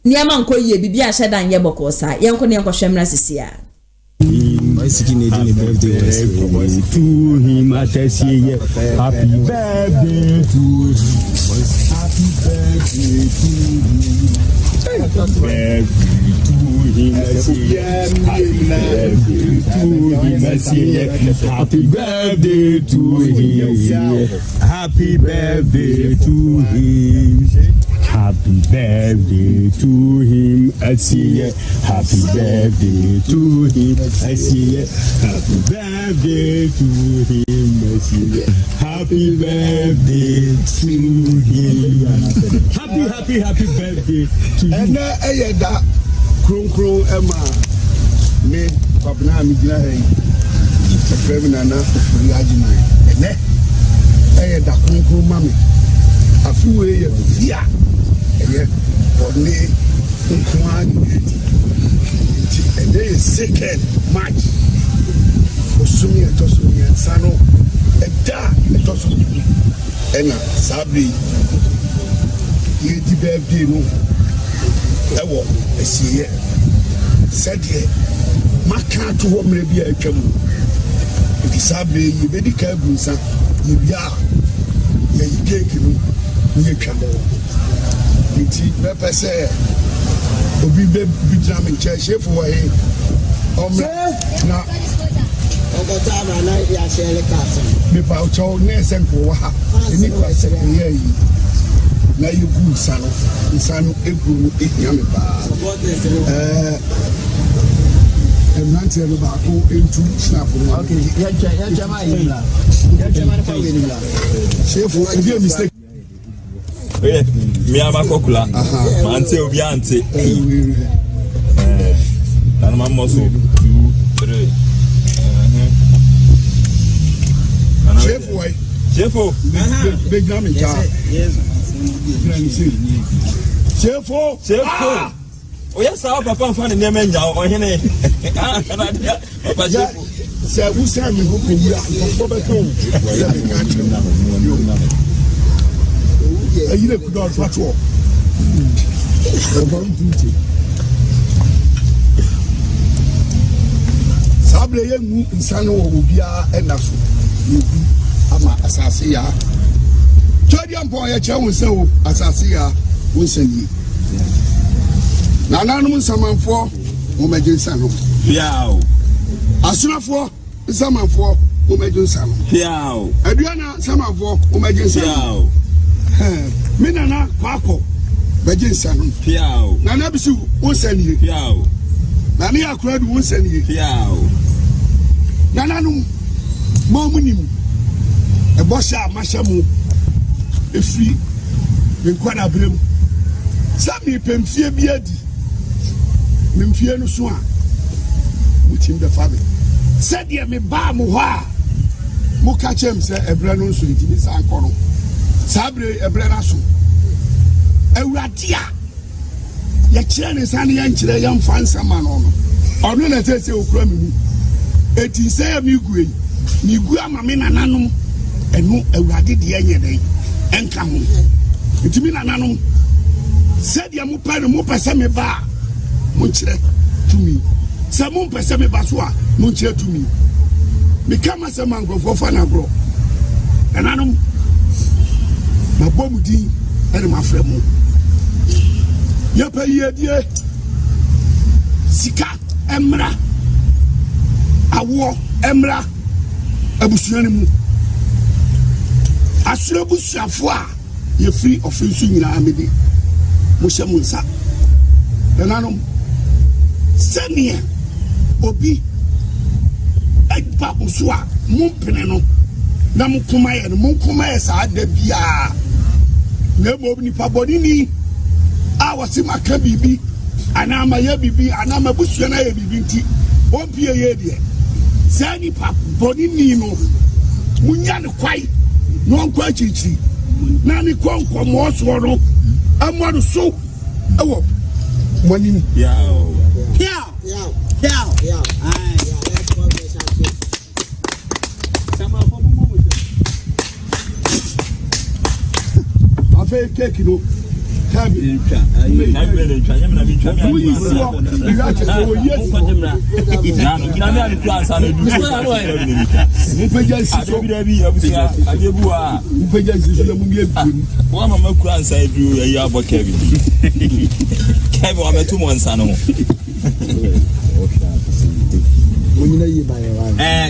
niama nko ye bibi a shedan ye boko sa yenko ne yenko hwembra sisia
Basically, needing a birthday to him. I test you, happy birthday to him. Happy birthday to him. Happy birthday to him. Happy birthday to him. Happy birthday to him. Happy birthday to him, I see it. Happy birthday to him, I see it. Happy birthday to him, I see it. Happy birthday to him. Happy birthday to him.
And that crow Emma, me, Papa, me, the President of the Vagina. And that crow mammy. A few years, yeah. Only and they second March. Osumi etosumi sano eda etosumi ena sabi ye di birthday no ewo esiye said maka to wo mre bia atwam di sabi ye bedi ka bunsa ye bia ye cake no ye twam iti pepe say obi be bidra me church for he na ogota na na ya share class me pa cho ne sen ko ha ni class ye yi na you good sano egru ehia me ba emnante no ba ko entu snap no okay ya chama ila fa we ni la chef obi a mistake
mi ama kokula ante obi ante na ma mo so 2 3 chef big name cha chef oya sa papa mfa ne neme nya o hene papa chef
se usa mi ho ko wura ko be ko ya me ka che ayire ku do fatwo sabre ye mu insano wo bia enaso yebu ama asase ya twadi ampo ya che won se wo asase ya won sani na nanum nsamanfo wo meje nsano
fiao
asunafo nsamanfo wo meje nsano
fiao
aduana nsamanfo wo meje nsano
fiao
mina na kwako meje nsano
fiao
na na bisu wo sani
fiao
na ne akura du wo sani
fiao
na nanum mo munim e bo sha mashamu efri nkwana brem sami pemfie biadi memfie no so a mutim da fabe said ye me ba mo ha mo ka chem se ebra no so ntimi sa ankoro sabre ebra na so ewradia ye kire ne san ye nkire ye mfa nsama no no ono na tese okura mi eti se ya mi gu ama me nananom enu ewrade de enye den enka ho ntimi nananom said ye mo pa no mo pese me ba mo nkire tumi se mo pese me ba so a mo nkire tumi me kama se mangrofo fa na bro nananom ma bomudi ene ma fremu ya pa yedie sika emra awo emra abusuani mu asura busuafo a ye free offense nyina amede mo hye mu nsa nananom senia obi agba usua mo pene no na mukuma ye no mukuma ye saa da bia na mo ni pabodi ni a wasi maka bibi ana ma ye bibi ana ma busu na ye bibi nti o pie ye de sani pabodi ni no munya ne kwai no nkwa chichi na ni konko mo so no amadu so ewo money yeah afa cake no kabi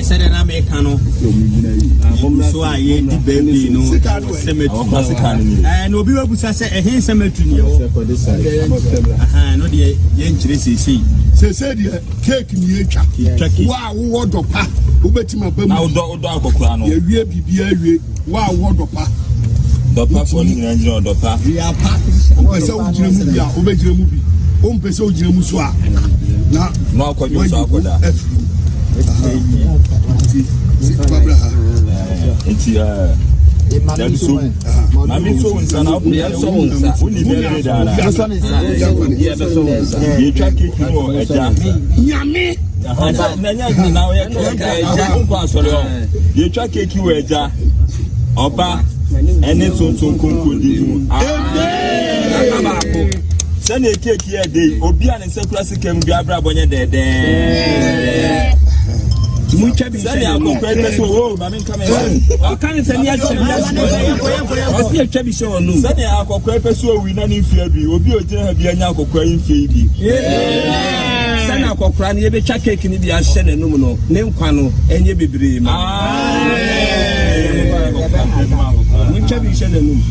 said an Americano. So I ain't the baby, no cemetery. And no be able to say a hand cemetery. No, the Yankees see.
Said cake in the wow, what of pa, who bet him a dog of crown. You be wow, what of pa. The person in the pa. We are parties. I saw Jimmy, obey Jimmy. Person Jimmy Swa. Now, what you saw for that.
Send a cake here, they Obian and Secrecy can be a brabon there. Send a compare so I mean, come I can't send you a chubby show. Send a compare so we not in fear be, will be a general be a yako crying Phoebe. Send a cocran, you be chuck cake in the Ashen and Numino, name Quano, and you be dream. Chubby Shannon.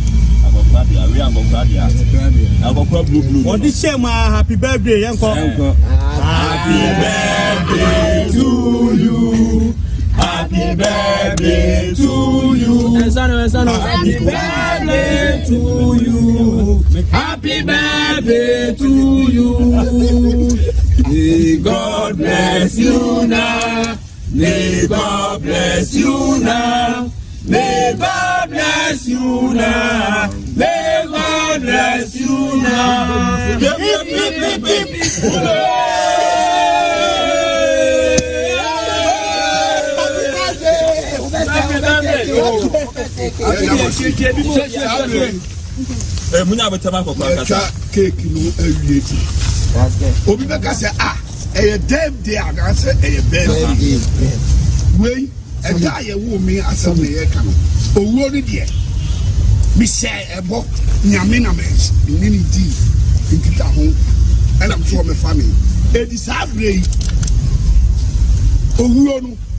On this same happy birthday, Uncle.
Happy birthday to you. Happy birthday to you. Happy birthday to you. Happy birthday to you. May God bless you now. May God bless you now. May God bless you now. May God bless you now.
Cake no awieti. Obi beka say a damn day I say a birthday. Wait. And I woman as a American. Oh, what did you? Michelle, a book, Yamina Mess, in any tea, in Kitahon, and I'm sure my family. It is our brain. Oh,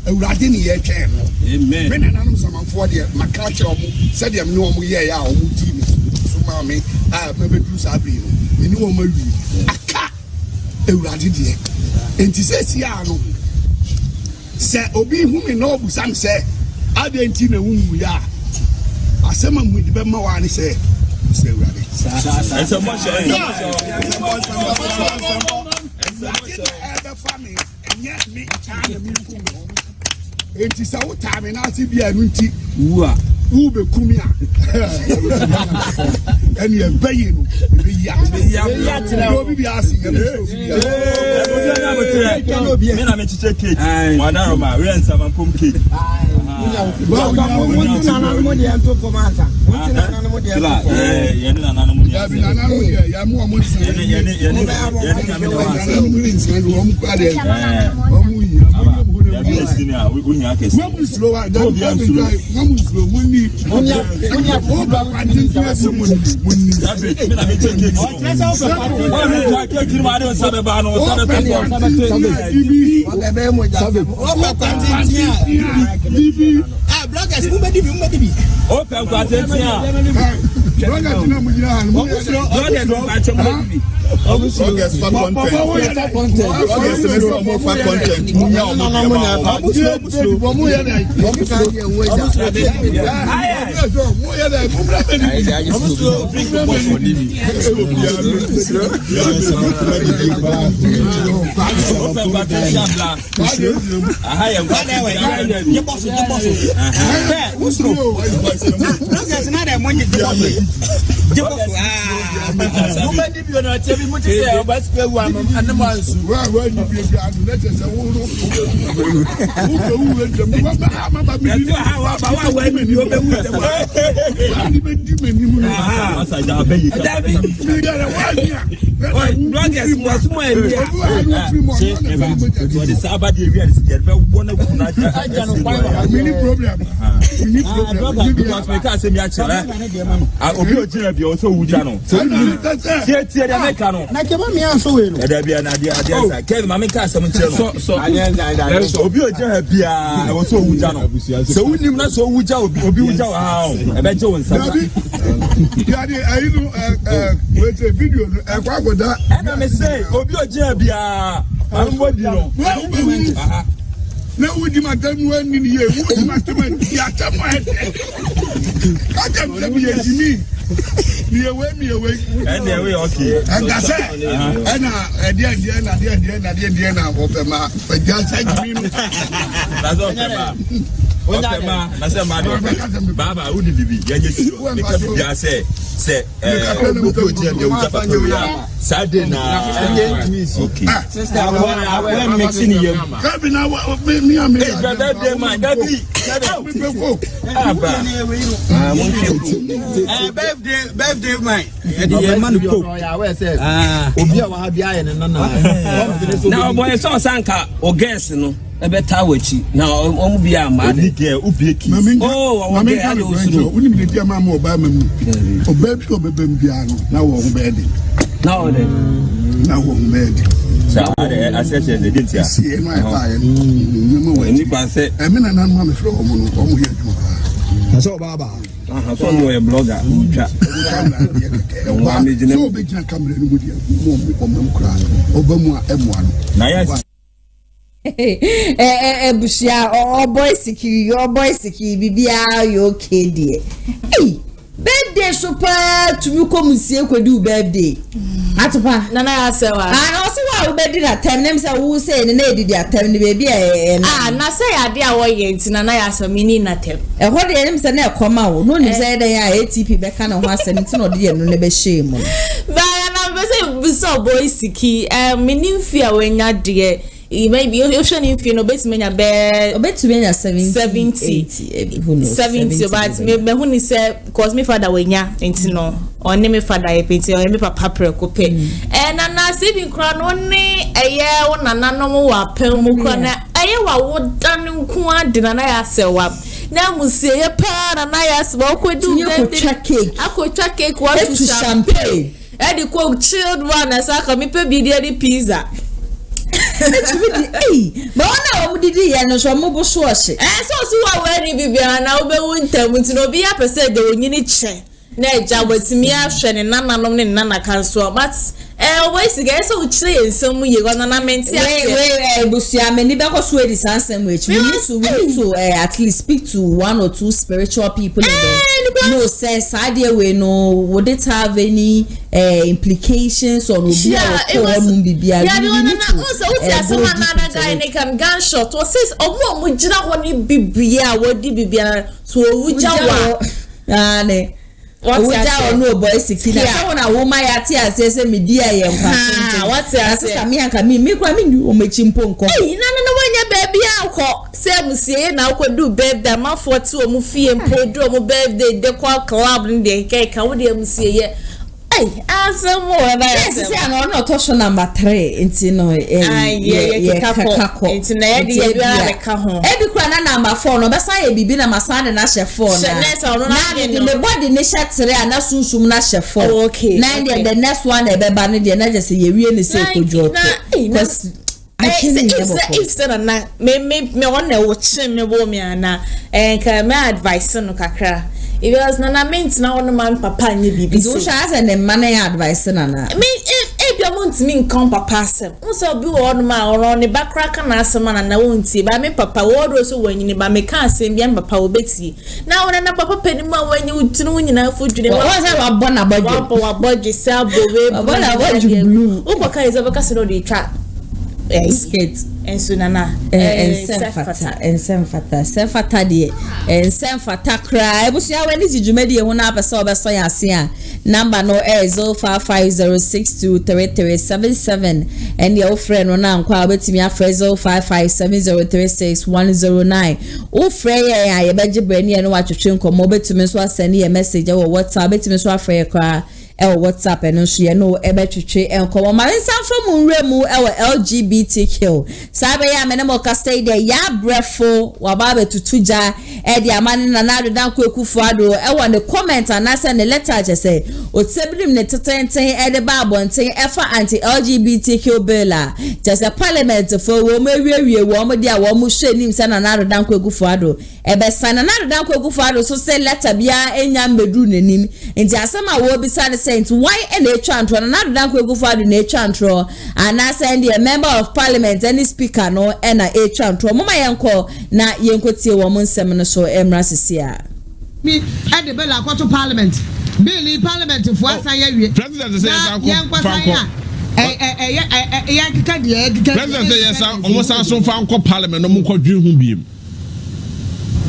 a Radini chair. Amen. When I'm some for the Macacho said, I'm no more, yeah, or Mutini. So, mammy, I maybe do Sabrina. You know, Marie, a cat, a Radini. And he says, Yano. Say obi humi no busam say adenti na wu ya asema mu de be ma wa ni say urade esa mo se family enye mi ana mi ku enti sa wo ta me na ase bia nu nti wu a wu be kumi a eni e bayi no be ya tira obi bia ase
me na me chiche cake wana roma we and some pom cake
Blackers, who made it? Open
Now we demand them when in here. We demand them when you are them. I can tell you, Jimmy. Me away.
And there we okay.
And that's it. And at the end, but just like me.
That's okay, ma. That's a matter. Baba, who did you be? Because say. Saturday now. Okay. I'm mixing you.
Birthday mine. Now, boy, so Sanka or guess, no. A better wachi. Now, I'm be a man. Oh, I'm dear mamma, or baby, now I'm bed. Now then, now I'm bed.
So I said, they didn't see my fire. I mean, I'm not from that's all, Baba. So you're a blogger. So big can come in with you. Obama M1.
Bushia, oh boy, secure, your boy, secure, Bibia, you okay, dear. Hey, birthday super to you come and see you do birthday. Atopa, Nana, so I also want birthday at 10 names. I will say, and they did at 10 baby. Ah, say, I dear, why ain't Nana, so meaning nothing. And what the names are now come out. No, you say they are ATP back on once and it's not dear, no, never shame. But I'm so boy, sicky, meaning fear when you're dear. Maybe you should if you know bet me a bed bet to me 70 but me when he said cause me father when ya enti no or name me father e penti or me papa prekope and na say bi kra no ne eye wo nana no mo wa pem mu kra na eye wa wo dan nko ade na ya sewa na musie ye pa na ya sewa ko du akotwa cake wa to champagne e di ko chilled one asa ka me pe bi di pizza. Hey, but now we did it, and so mobile source. And so I wear Bibia now be winter with no be up said the winning chair. Nay, Jab was me action and nana can so but always again so say some you gonna meant Busia many back of sweaty sun which we need to at least speak to one or two spiritual people. No sense idea we know would it have any implications or another guy and can gunshot or says oh would you not want to be what did be so would you no boy secure na woman ya say me dia ye nkwa what say me anka me kwa me o mechimpo nko na wanya baby akọ say musie na akọ do birthday ma 40 o mu fie mpodo o mu birthday de kwa club ndi cake ka wo de musie ye asemo na yes say no to show number 3 enti no kako enti na ye de bia ka ho e bi kwa na number 4 no be say e bibi na masane na chef 4 na the body ne sha 3 na sunsum na chef 4 okay na the next one e be ba ne de na just ye wie ne say kojo because if said na me on na wo chin me bo me ana and can my advice no kakra
because nana meant na one man papa nye bibi
so sha as and man advice nana
me ebia won't mean come papa asem so bi wo no ma oro ne bakra ka na asem na wonti ba me papa wo do so wanyini ba me ka asem bia papa obeti na wona na papa panimu a wanyi utinu nyina fodwene
wa say wa bona budget
wa budget sell bowe
bona budget blue
uko ka izo baka so do twa
skate
enso nana
ensefata de ensefata kra ebusu ya wani jijumedi e huna apesa obeso ya ase a number no 0550623377 and your friend na nkwa obetimi afre 0557036109 o frɛ ya ye beje brani e no watwetwe nkomo obetimi so asend ye message e wo WhatsApp obetimi so afre kra WhatsApp and so you know ebetwetwe enkomo ma nsanfo mu nre mu LGBTQ sabe ya menemo ka stay there ya brefo wa ba betutuja e di amane na nado dan ko ekufu ado e the comment and send the letter je say o tebrim ne tetenten e de ba abonten e fa anti LGBTQ bill je say parliament for wo mawiawie wo mo dia wo mo hwe nim se na nado dan ko ekufu ado e be san na nado dan ko ekufu ado so say letter bia enya mbedu nanim nti asema wo bi sa why any chantro na dan ko egufadu na chantro and I send a member of parliament any speaker no and a chantro mama yenko na yenkotie wo mo nsem no so emra sesia
me at the bill akwato parliament bill parliament for asan ya wie
president say yanko fanko
kika de
president say yes almost so fanko parliament no mo kwadwi hu biem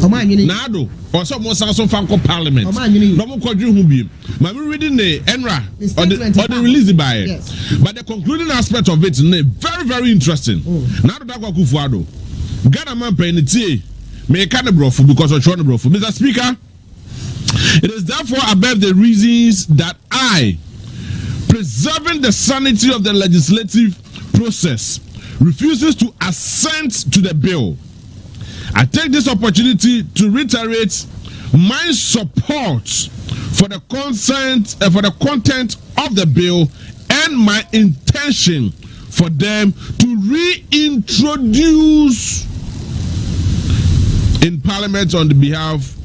Nado, or some more Samson Fanko Parliament. No more quadru biem. My reading the Enra or the release by it. Yes. But the concluding aspect of it is very, very interesting. Nado Dagwa Kufuado. Ghana man penity may kind of brofu because of Chona brofu. Mr. Speaker, it is therefore above the reasons that I, preserving the sanity of the legislative process, refuses to assent to the bill. I take this opportunity to reiterate my support for the content of the bill and my intention for them to reintroduce in Parliament on the behalf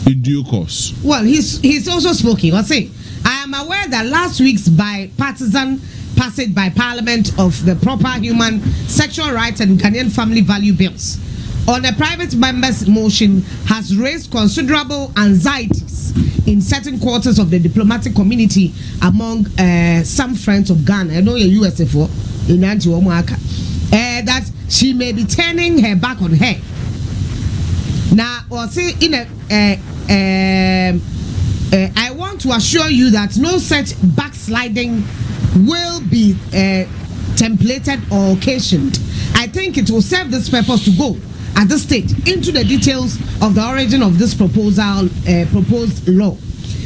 in due course.
Well, he's also speaking. I'll say, I am aware that last week's bipartisan passage by Parliament of the proper human, sexual rights and Ghanaian family value bills on a private member's motion has raised considerable anxieties in certain quarters of the diplomatic community among some friends of Ghana. I know you're USFO in Antiwamaka. That she may be turning her back on her. Now, or say in I want to assure you that no such backsliding will be templated or occasioned. I think it will serve this purpose to go at this stage into the details of the origin of this proposed law,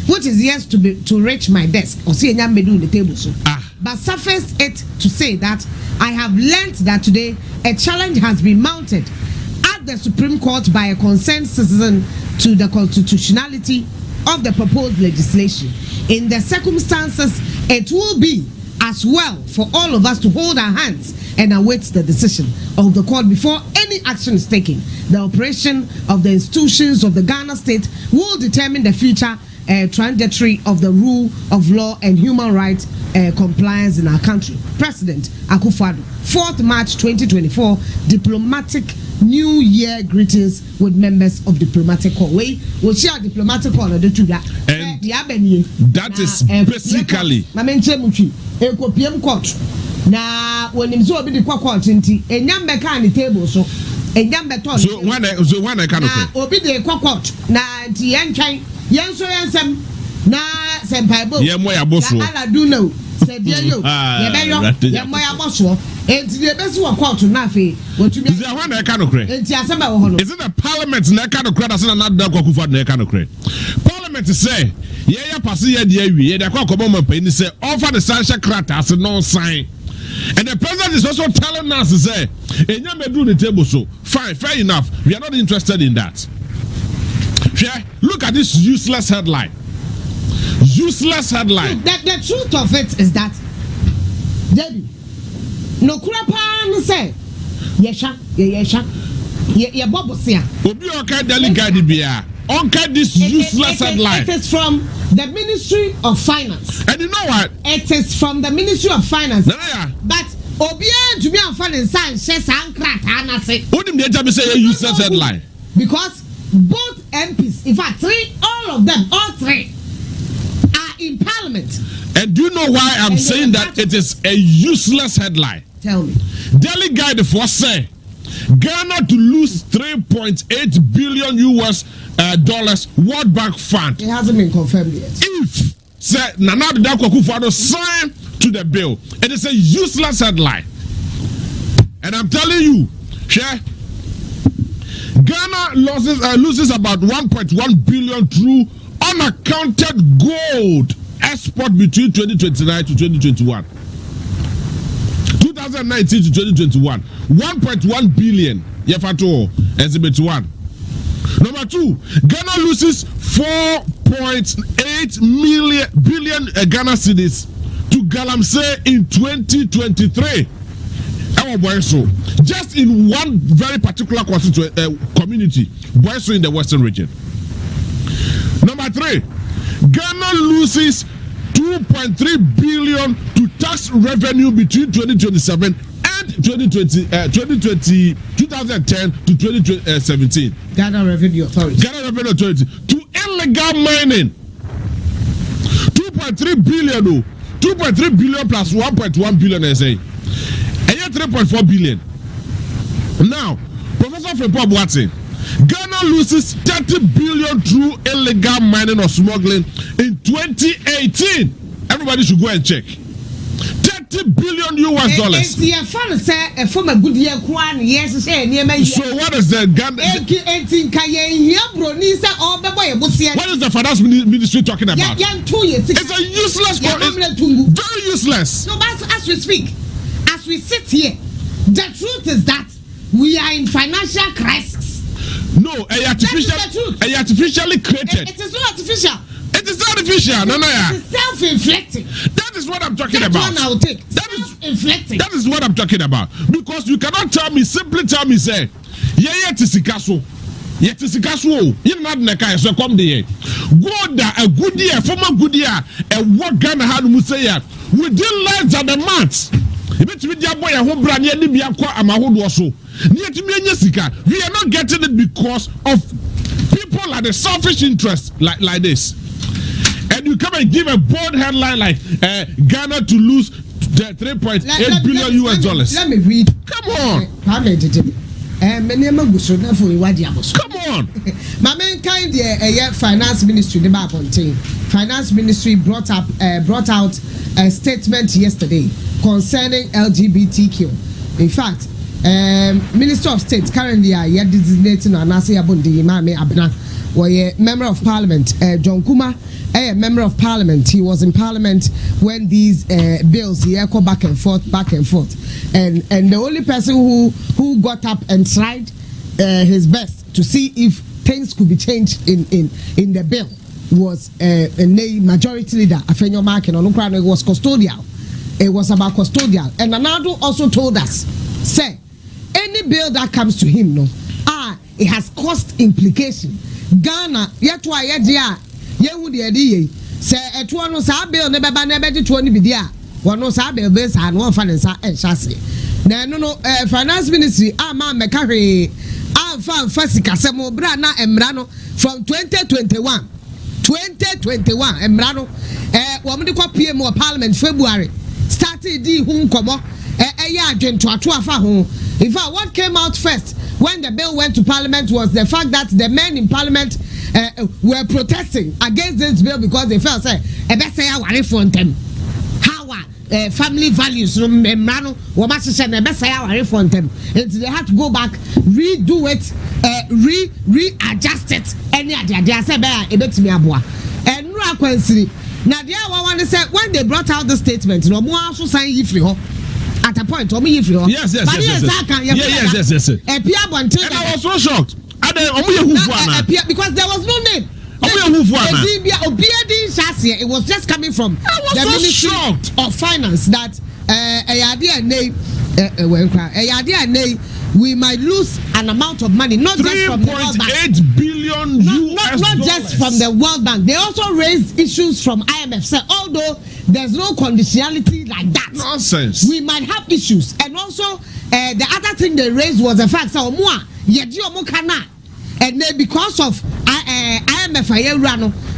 which is yet to reach my desk or see any medu in the table. So, but suffice it to say that I have learned that today a challenge has been mounted at the Supreme Court by a concerned citizen to the constitutionality of the proposed legislation. In the circumstances, it will be as well for all of us to hold our hands and await the decision of the court before any action is taken. The operation of the institutions of the Ghana state will determine the future trajectory of the rule of law and human rights compliance in our country. President Akufo-Addo, 4th March 2024, diplomatic New Year greetings with members of diplomatic corps. We share diplomatic corps na de tuya.
And that is basically.
Ekopiem court na wonim so obi de court nti enyam be kan the table so enyam be ton
so one kind of
obi de court na nti yentwan yenso yensem na sempaibo
yemoya boso
ala do no se dia yo ye be yo yemoya boso enti de be so court na afi wotumi
is there one kind of credit
enti asema wo ho no
is it the parliament na kind of credit na na da Akufo-Addo na kind of credit parliament say yeah pass here the awie yeah the Akufo-Addo man pay ni say offer the sanction credit as no sign. And the president is also telling us to say, do the table so fine, fair enough. We are not interested in that. Yeah, look at this useless headline. Useless headline.
The truth of it is that Debbie, no kurapa say, yesha, ye bobosia.
Obi oka delegate bia. Uncle, this useless headline.
It is from the Ministry of Finance.
And you know what?
It is from the Ministry of Finance.
Yeah.
But Obia to be on finance and says
what did they tell me say a useless headline?
Because both MPs, in fact, all of them, all three, are in Parliament.
And do you know why I'm saying that it is a useless headline?
Tell me.
Daily Guide for say Ghana to lose 3.8 billion US dollars World Bank Fund.
It hasn't been confirmed yet.
If say Nana Akufo-Addo sign to the bill, it is a useless headline. And I'm telling you, share. Ghana loses about 1.1 billion through unaccounted gold export between 2029 to 2021. 2019 to 2021. 1.1 billion. Yefato exhibit 1. Number 2, Ghana loses 4.8 billion Ghana cedis to Galamsey in 2023. Just in one very particular community, Boyso in the Western region. Number 3, Ghana loses 2.3 billion to tax revenue between 2027 and 2010 to 2017.
Ghana Revenue Authority.
Ghana Revenue Authority to illegal mining. 2.3 billion. 2.3 billion plus 1.1 billion SA. And yet 3.4 billion. Now, Professor Frimpong Boateng, Ghana loses 30 billion through illegal mining or smuggling in 2018. Everybody should go and check. 30 billion US dollars.
So
what is the Ghana? What is the finance ministry talking about? It's a useless, very useless.
No, but as we speak, as we sit here, the truth is that we are in financial crisis.
No, artificially created.
It is not artificial.
It is not artificial. No.
It is self-inflicting.
That is what I'm talking about.
One I'll take. Self-inflicting.
That is what I'm talking about. Because you cannot simply tell me, say, tisikaso. Tisikaso. You're not in the car, so come there. A good year, former good year, and what Ghana had Musaya within less than a month. We are not getting it because of people like the selfish interest like this. And you come and give a bold headline like Ghana to lose 3.8 billion US dollars.
Let me read.
Come on.
Come
on.
My main kind finance ministry, the Ayeka finance ministry brought out a statement yesterday concerning LGBTQ. In fact, Minister of State currently are designating Anase Abundi Mame Abena, were member of Parliament. John Kuma, a member of Parliament. He was in Parliament when these bills go back and forth, and the only person who got up and tried his best to see if things could be changed in the bill was a majority leader Afenyo Mark, and it was custodial. It was about custodial, and Anado also told us, say, any bill that comes to him, it has cost implication. Ghana, yet why say at one sa bill never 20 bidia. One no sa bill base and one finance and chassis. No, finance ministry, man mekari, fan fasika semo brana emrano from 2021. 2021 emrano, woman PM or Parliament February. Started the home commo, in fact, what came out first when the bill went to Parliament was the fact that the men in Parliament were protesting against this bill because they felt say family values they had to go back, redo it, readjust it, and now the other one is when they brought out the statement, no more also saying if you at a point, yes. And
I was so shocked.
Because there was no name. It was just coming from the Ministry of Finance that we might lose an amount of money, not just from the World Bank.
3.8 billion US
not
dollars.
just from the World Bank. They also raised issues from IMF. So although there's no conditionality like that,
nonsense.
We might have issues. And also, the other thing they raised was the fact that and then because of IMF,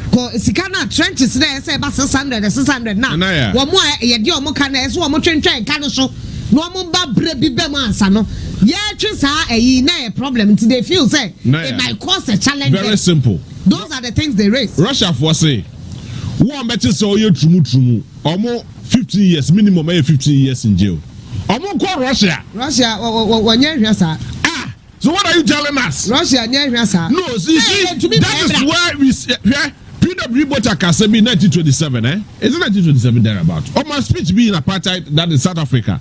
Sikana trenches there say about 600 now. One more yedi omo kana so omo twentwen ka no so no omo ba brebi be man sa no. Yeah, just na a problem. They feel say it might cause a challenge.
Very simple.
Those are the things they raise.
Russia for say one better so you trumu omo 15 years minimum 15 years in jail. Omo call Russia.
Russia
so what are you telling us?
Russia
No, see, that is where we PW Botaka said in 1927, Is it 1927 thereabout? Or my speech being apartheid that in South Africa.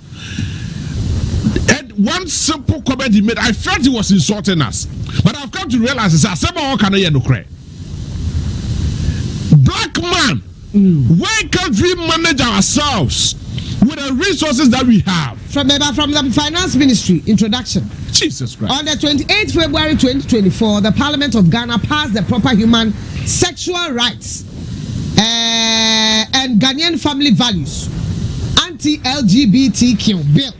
And one simple comment he made, I felt he was insulting us. But I've come to realize it's a several can black man, why can't we manage ourselves with the resources that we have?
From the Finance Ministry introduction.
Jesus Christ.
On the 28th February 2024, the Parliament of Ghana passed the Proper Human Sexual Rights and Ghanaian Family Values Anti-LGBTQ Bill.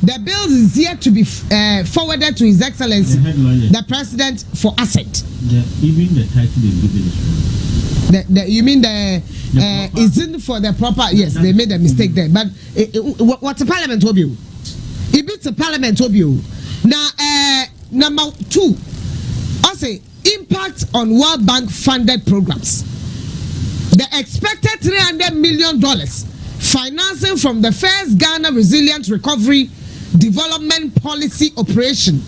The bill is yet to be forwarded to His Excellency, the President, for assent.
Even the title is given.
You mean isn't for the proper? Yes, they made a mistake there. But what's the Parliament of you? It beats the Parliament of you. Now, number 2, I say impact on World Bank funded programs. The expected $300 million financing from the first Ghana Resilient Recovery Development Policy Operation,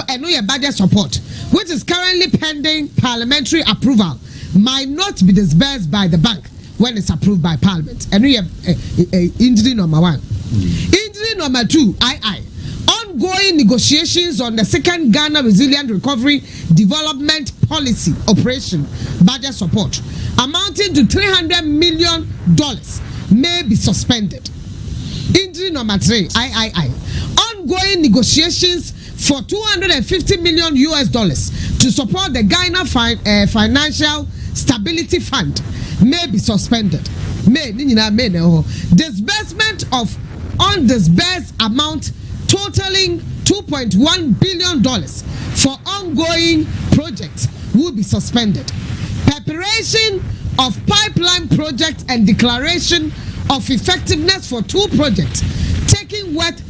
and no budget support, which is currently pending parliamentary approval, might not be disbursed by the bank when it's approved by Parliament. And we have injury number 1. Injury number 2, ongoing negotiations on the second Ghana Resilient Recovery Development Policy Operation budget support amounting to $300 million may be suspended. Injury number 3, ongoing negotiations for $250 million to support the Ghana Financial Stability Fund may be suspended. Disbursement of undisbursed amount totaling $2.1 billion for ongoing projects will be suspended. Preparation of pipeline projects and declaration of effectiveness for 2 projects taking worth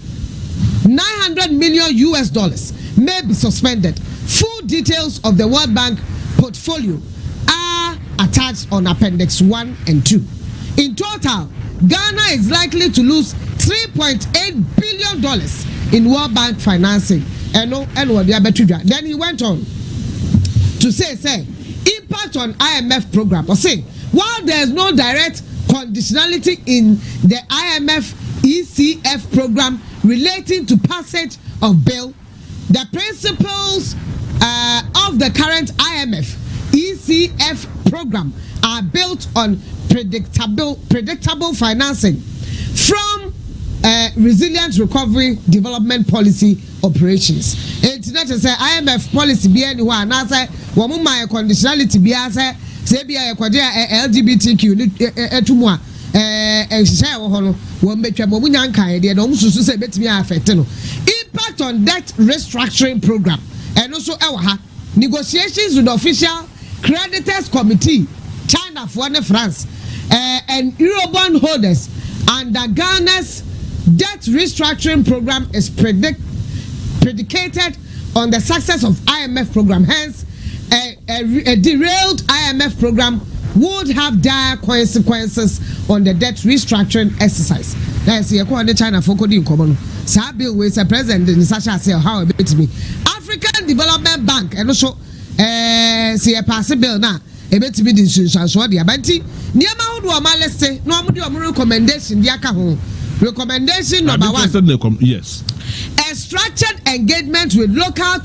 $900 million may be suspended. Full details of the World Bank portfolio are attached on Appendix 1 and 2. In total, Ghana is likely to lose $3.8 billion in World Bank financing. Then he went on to say impact on IMF program. Or say, while there is no direct conditionality in the IMF ECF program relating to passage of bill, the principles of the current IMF ECF program are built on predictable financing from resilient recovery development policy operations. Internet say IMF policy be anywhere and say woman my conditionality be say be a LGBTQ etumwa share wo no wo betwa mo munya nkan de no mususu say betimi affect no. Impact on debt restructuring program and also negotiations with the official creditors committee, China for France and Eurobond holders under Ghana's debt restructuring program is predicated on the success of IMF program. Hence, a derailed IMF program would have dire consequences on the debt restructuring exercise. That's the China for Coding Common. Sabi was a president in such a say how it beats me. African Development Bank and also see a possible now. A bit to be the insurance or the abanti. Near Mount Wamalese, no recommendation, the recommendation number 1.
Yes.
A structured engagement with local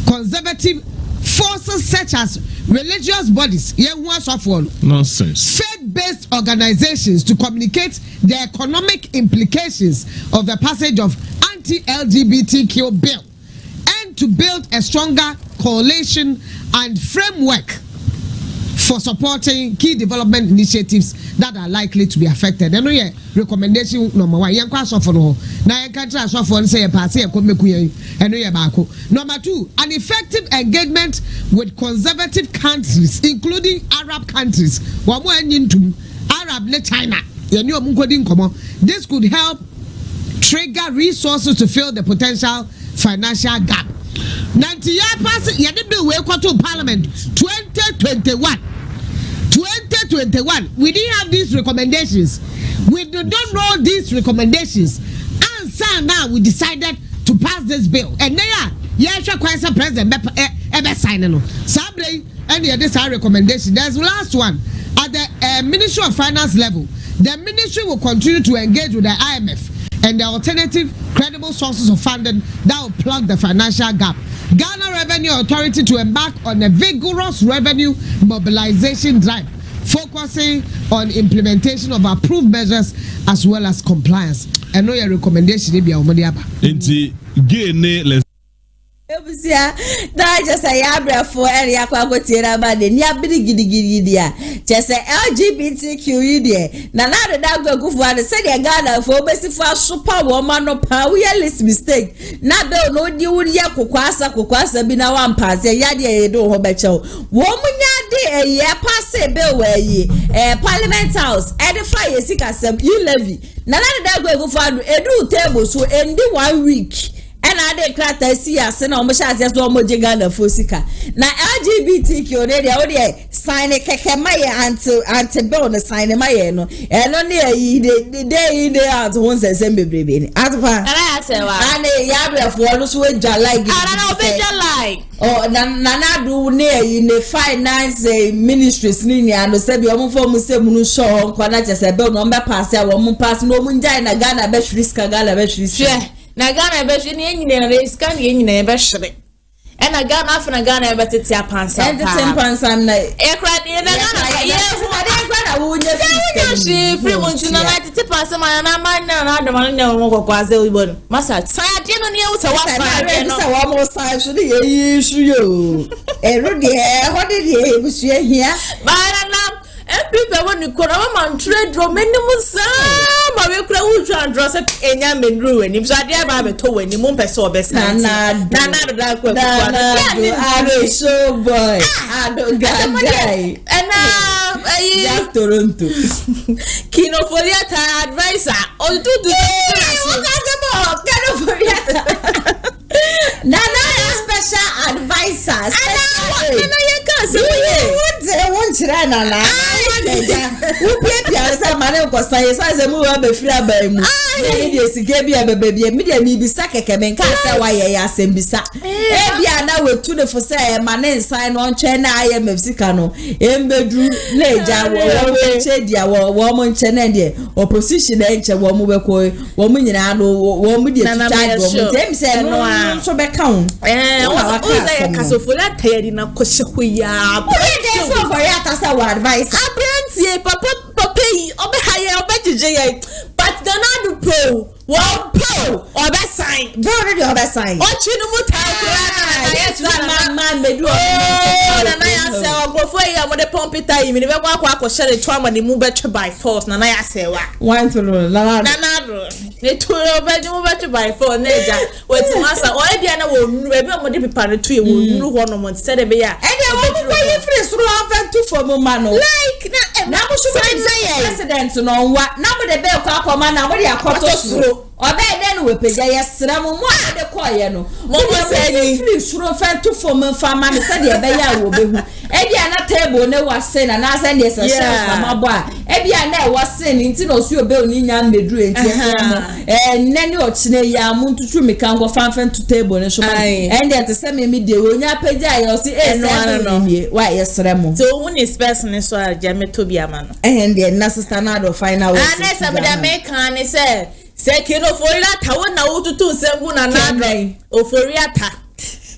conservative forces such as religious bodies,
nonsense,
faith-based organizations to communicate the economic implications of the passage of anti-LGBTQ bill and to build a stronger coalition and framework for supporting key development initiatives that are likely to be affected. And yeah, recommendation number 1. Yankwa sofo na yanka tra sofo say pass e komeku yen. And yeah bako. Number 2, an effective engagement with conservative countries, including Arab countries. Wamo enyintum Arab ne China. Yenyo munkodin komo. This could help trigger resources to fill the potential financial gap. Nanti ya pass yede bill we go to parliament 2021. We didn't have these recommendations. We don't know these recommendations. And so now we decided to pass this bill. And there, yes, president signing. Sabre and this our recommendation. There's the last one at the Ministry of Finance level. The ministry will continue to engage with the IMF and the alternative credible sources of funding that will plug the financial gap. Ghana Revenue Authority to embark on a vigorous revenue mobilization drive, focusing on implementation of approved measures as well as compliance. I know your recommendation be
Inti gay
Ebusia da just say abra for area kwa gotira ba de nia bidi dia just say LGBTQ dia na na da gwagufu ade say de Ghana for obesifu super woman no pa we list mistake na be no di wuri kokwasa bi na wampase ya de do ho bechew wo munya de eye pass be we Parliament House edify yesika sem you levy na da gwagufu ade edu table so endi 1 week. And I declare that see us and almost as just almost Ghana Fosika. Now LGBTQ already sign a kekemaya anti bill the sign my no and only they out once a semi baby. As far and I say, and a yabra for those who like oh nana do near in the finance ministries linear and the sebi form Musemu show Kwana just a bill number pass a woman pass no munja in a Ghana best risk a Ghana best risk.
Na Ghana be shini enyine re scan enyine be hwere ena Ghana afna Ghana be tete apansa
and the tempansa na
e kra de na Ghana yes na de kra na wo nya free free montu na na tete pansa ma na man na adama na wo kokwaze obo masa saade no ne wo se wa saade no se wa mo saade so de yi su yo ero de ho de busu ehia ba na people when you kora man trade ro menimusa ma we kura wuju andro se enya menru enim so ade ba be to wani mu pese obesa na da kwa kwa so boy ado guy and Toronto Kinoforia ta advisor on do na special advisor Upia sa mane ko sai sa mu wa be fira ba mu e de sike bia bebe mi de mi bisa keke men ka sa wa ye ya sem bisa e bia na wetu de fo say mane nsan no nche na aye mefsika no embedu na eja wo che dia wo mo nche na de opposition na nche wo mu be ko wo mu nyina no wo mu de charge wo mu tem say no so be count o say kasofola tayari na ko hweya so for ya ta sa wa advice papa yi obe hire obe jije but the not pro one pro obe sign already obe sign o chinu muta na yes man me do na ya se ogofo yi amode pompita yi me be kwa kwa shere twama ni mu betwe by force na ya se wa one to na ne to obe ju betwe by force na ja weti masa o e bia na wo nuru e be amode pipa ne to ye wo nuru ho no mo se de be ya e de wo ko yi free suru afa to for mo man like na mo so president no wa na mo de be ko akoma na mo de akoto suru obe den we peja yesra mo mo de koye no mo se ni free suru fa to for mo fa man se de be ya wo be hu e bia na table ne wase na na se de se shelf na mabo a e bia na wase ni nti no su obe oni nya medru enti nani o chine ya mo ntutu mi kan go fan to table ne so man and de se me de onya peja ya o si e se no wa yesra mo so who is person so a jameto bia ma no and the sister na do final and na some the American say kino foriata wona wututu sembu na nadro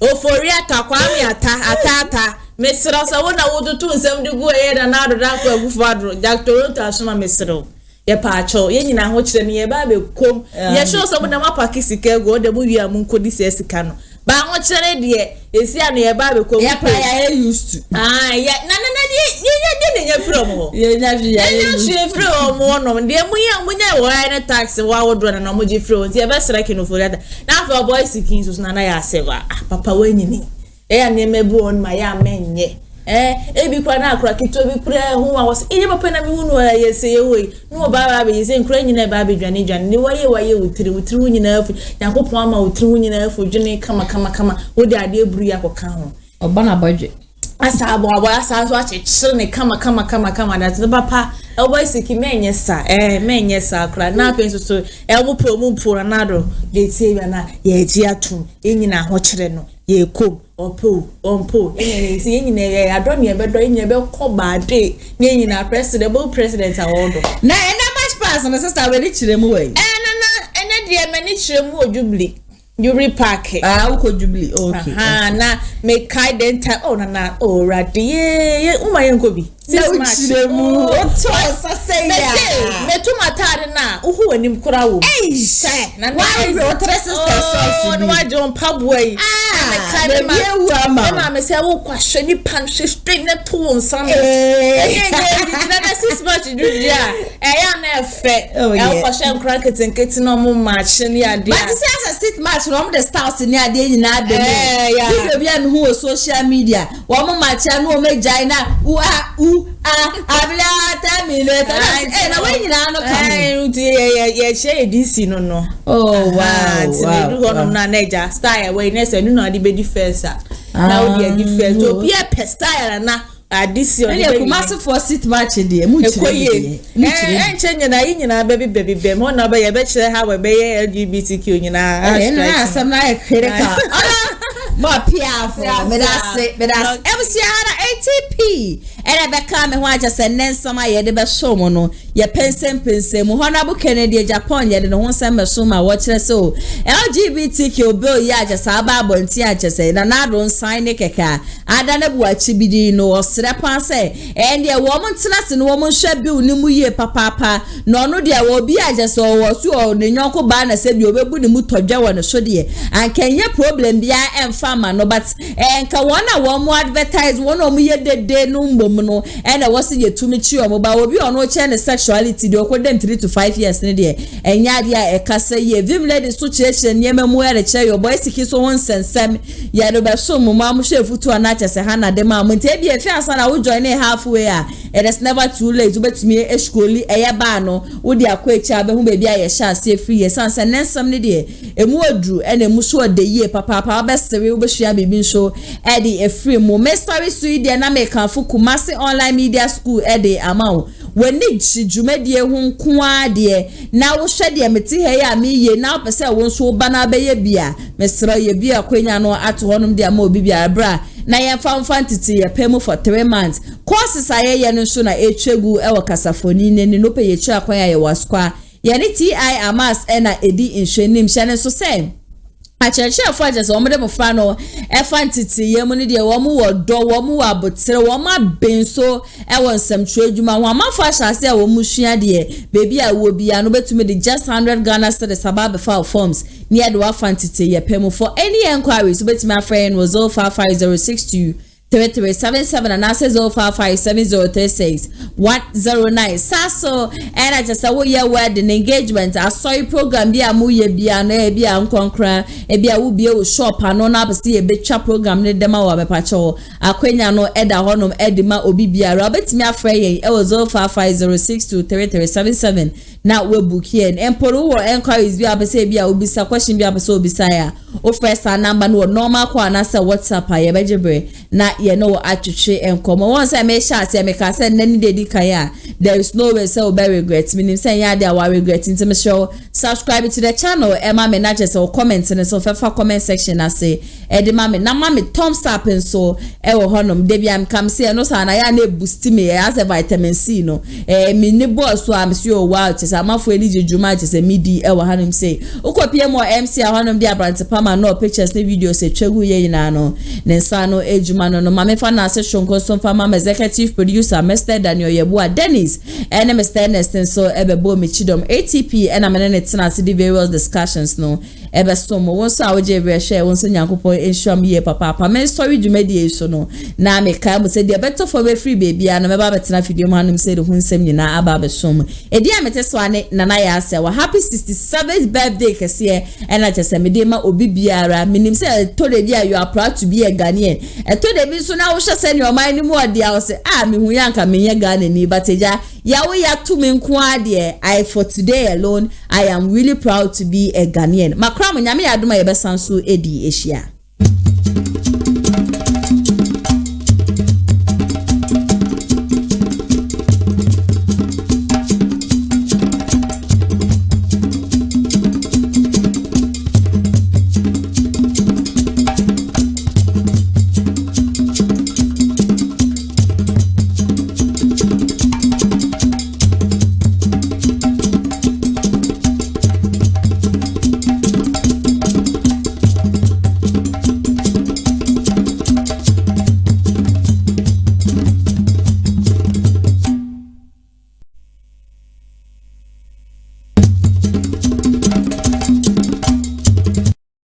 oforiata kwa mi ata mesro so wona wututu sembu gu e na nadro da kwa gufadro Dr. Toronto asuma mesro ye pacho ye nyina ho kire ne ye ba be kom ye show so na mapaki sika go de mu wi amu nkodi sika no ba ho kire de esi a ne ye ba be kom
ye pra ya used to
ye na ye from ho
ye nya
from no de mu ya munya wo ai na tax wa wodo na mo ji from ti e be sra kinu for that na for boy sikin so na ya seva papa wanyini ya ne mebu on ma ya menye ebi kwa na akra kito bi kura hu a was e papa na mi hu no ya se ye we no ba be se nkura nyina ba be dwane ni waye utiri hu nyina afu yakopon ama utiri hu nyina afu dwane kama wo de ade eburu yakoka ho
oba na bodwe
asa abo asa so achechire ne kama that the papa boy siki menye sa akra na penso so elbo pro na do de tie na ye ji atum enyina ho kire no ye kom ompo enyina ye adom ye bedo enyina be koba de enyina president awodo
na match pass na sister we kire mu we
na de mani kire mu ojubli you repack
uko jubilee okay
na me kai dental na radie uma yenko bi
kire mu o to say ya
me tuma tare na uhu anim kura wo
na why we three sisters so
no wa John Pabway me kai ma me say wo kwahwe ni pan straight na to won sam na sis much do dia ya na efe kwahwe nkra ketenketi no mo match ni ade
but this is a sit match from the stars ni ade nyina ade video bia no ho social media wo mo match na o meja na abla ta minute na we nyina no come
ye share DC no
oh wow
do hono na neja style we na say no ade be di first na o di adi first to be a style na addition
e Kumasi for sit match de mu chire
enche na nyina baby mo na ba ye be chire ha we be LGBTQ nyina
na asem na e critical mo piafo me das MCR ATP ere be ka me ho aja se nensama ye de be show mo no ye pensem mo honorable Kennedy Japan ye de no nsem be show ma wo chire so LGBTQ bill ye aja sa ba bonti aja se na do sign ne keka ada na bu achi bidi no srepa se and ye wo mo ntena se no wo mo hwe bill ni mu ye papa no no de wo bi aja so wo su o ne nyonko ba na se bi obebu ni mu todwa wo no so de ankenye problem bia emfama no but enka wona wo mo advertise wona mo ye dede no mbom no and was ye tumi chi o mo ba obi ono che ne sexuality de okoden 3 to 5 years ne de enya de a ekasa ye vim lady so chechire nyema mu ere che yo boy siki so won sensem ya no be so mo ma mo hwe futu ana che se hana de ma mo nte bi e fi asa na wo join halfway it is never too late ubetumi eskoli eye ba no wo de akwachi abe hu be bia ye sha ase free ye sanse nensam ne de emu odru ene mu so de ye papa obesere wo be hwa bibi nso e de e free mo me story so de na me kan fu Kumasi online media school e de amao wani jumedie hu nkoa de na wo hwe de meti he ya me ye na pese wo nso ba na be ye bia mesra ye bia kwenya no ato honum de ama obi bia bra na ye fanfantiti ye pemu for 3 months courses aye no so na etwegu e wo kasafoni ne no pe ye twa akwan ye waskwa ye ne TI amas e na edi inhwenim hye so say achechia for just omode mo fa no e fantiti ye mu ne de wo mu wodo wo mu abotere wo ma benso e won samtwe adwuma wo ma fa hyase wo mu hua de bebi a wo bia no betumi de just 100 Ghana cedis sabab file forms near the fantiti ye pemu for any inquiries betumi afren was 055062 3377 and access 0557036109 saso and I just say we ya wedding engagement I saw you program bia mu ye bia na bia nkonkran e bia wo bia wo shop ano na be se e betwa program ne dema wa be pacho akwenya no eda honom edima obi bia ra betimi afre ye e was 0550623377 na we book here emporo wo enquiries bia be se bia obisa question bia be se obisa ya o first number no normal call na say WhatsApp ya bejebre na ye no atwetwe enkomo won say me sha say me ka say nani dedi kaya there is no way say o be regret meaning say ya dey our regret into me show subscribe to the channel e ma me na just o comment in so fa comment section na say e de ma me na ma me thumbs up so e wo honom de bia am kam say no say na ya na boost me as a vitamin C no me ni boss so am see o wow amafo eni jejuma kyese midi e wa hanom say ukopie mo MC a hanom dia brante pama no pictures ne videos e twegu ye yina no ne nsa no ejuma no mame fa na ase shonko so fa mama executive producer Mr. Daniel Yeboa Dennis and Mr. Ernest so ebebo mechidom ATP and amene ne tena ase the various discussions no ebe so mo won so awoje ebe share won so nyankopon enhwam ye papa men story dwumadi so no na me ka mo say the better for we free baby na me ba betena video mo hanom say the hunsem nyina aba be som edi amete so ane nana ya ase wa happy 67th birthday kese and I just say me dey ma obi biara minim say to de bia you are proud to be a Ghanaian to de bi so na wo hye say ne o man ni mo ode a wo say me hu yanka me ye Ghana ni bateja ya we ya to me nko ade I for today alone I am really proud to be a Ghanaian makra mo nyame ya adoma ye besan so edi ehia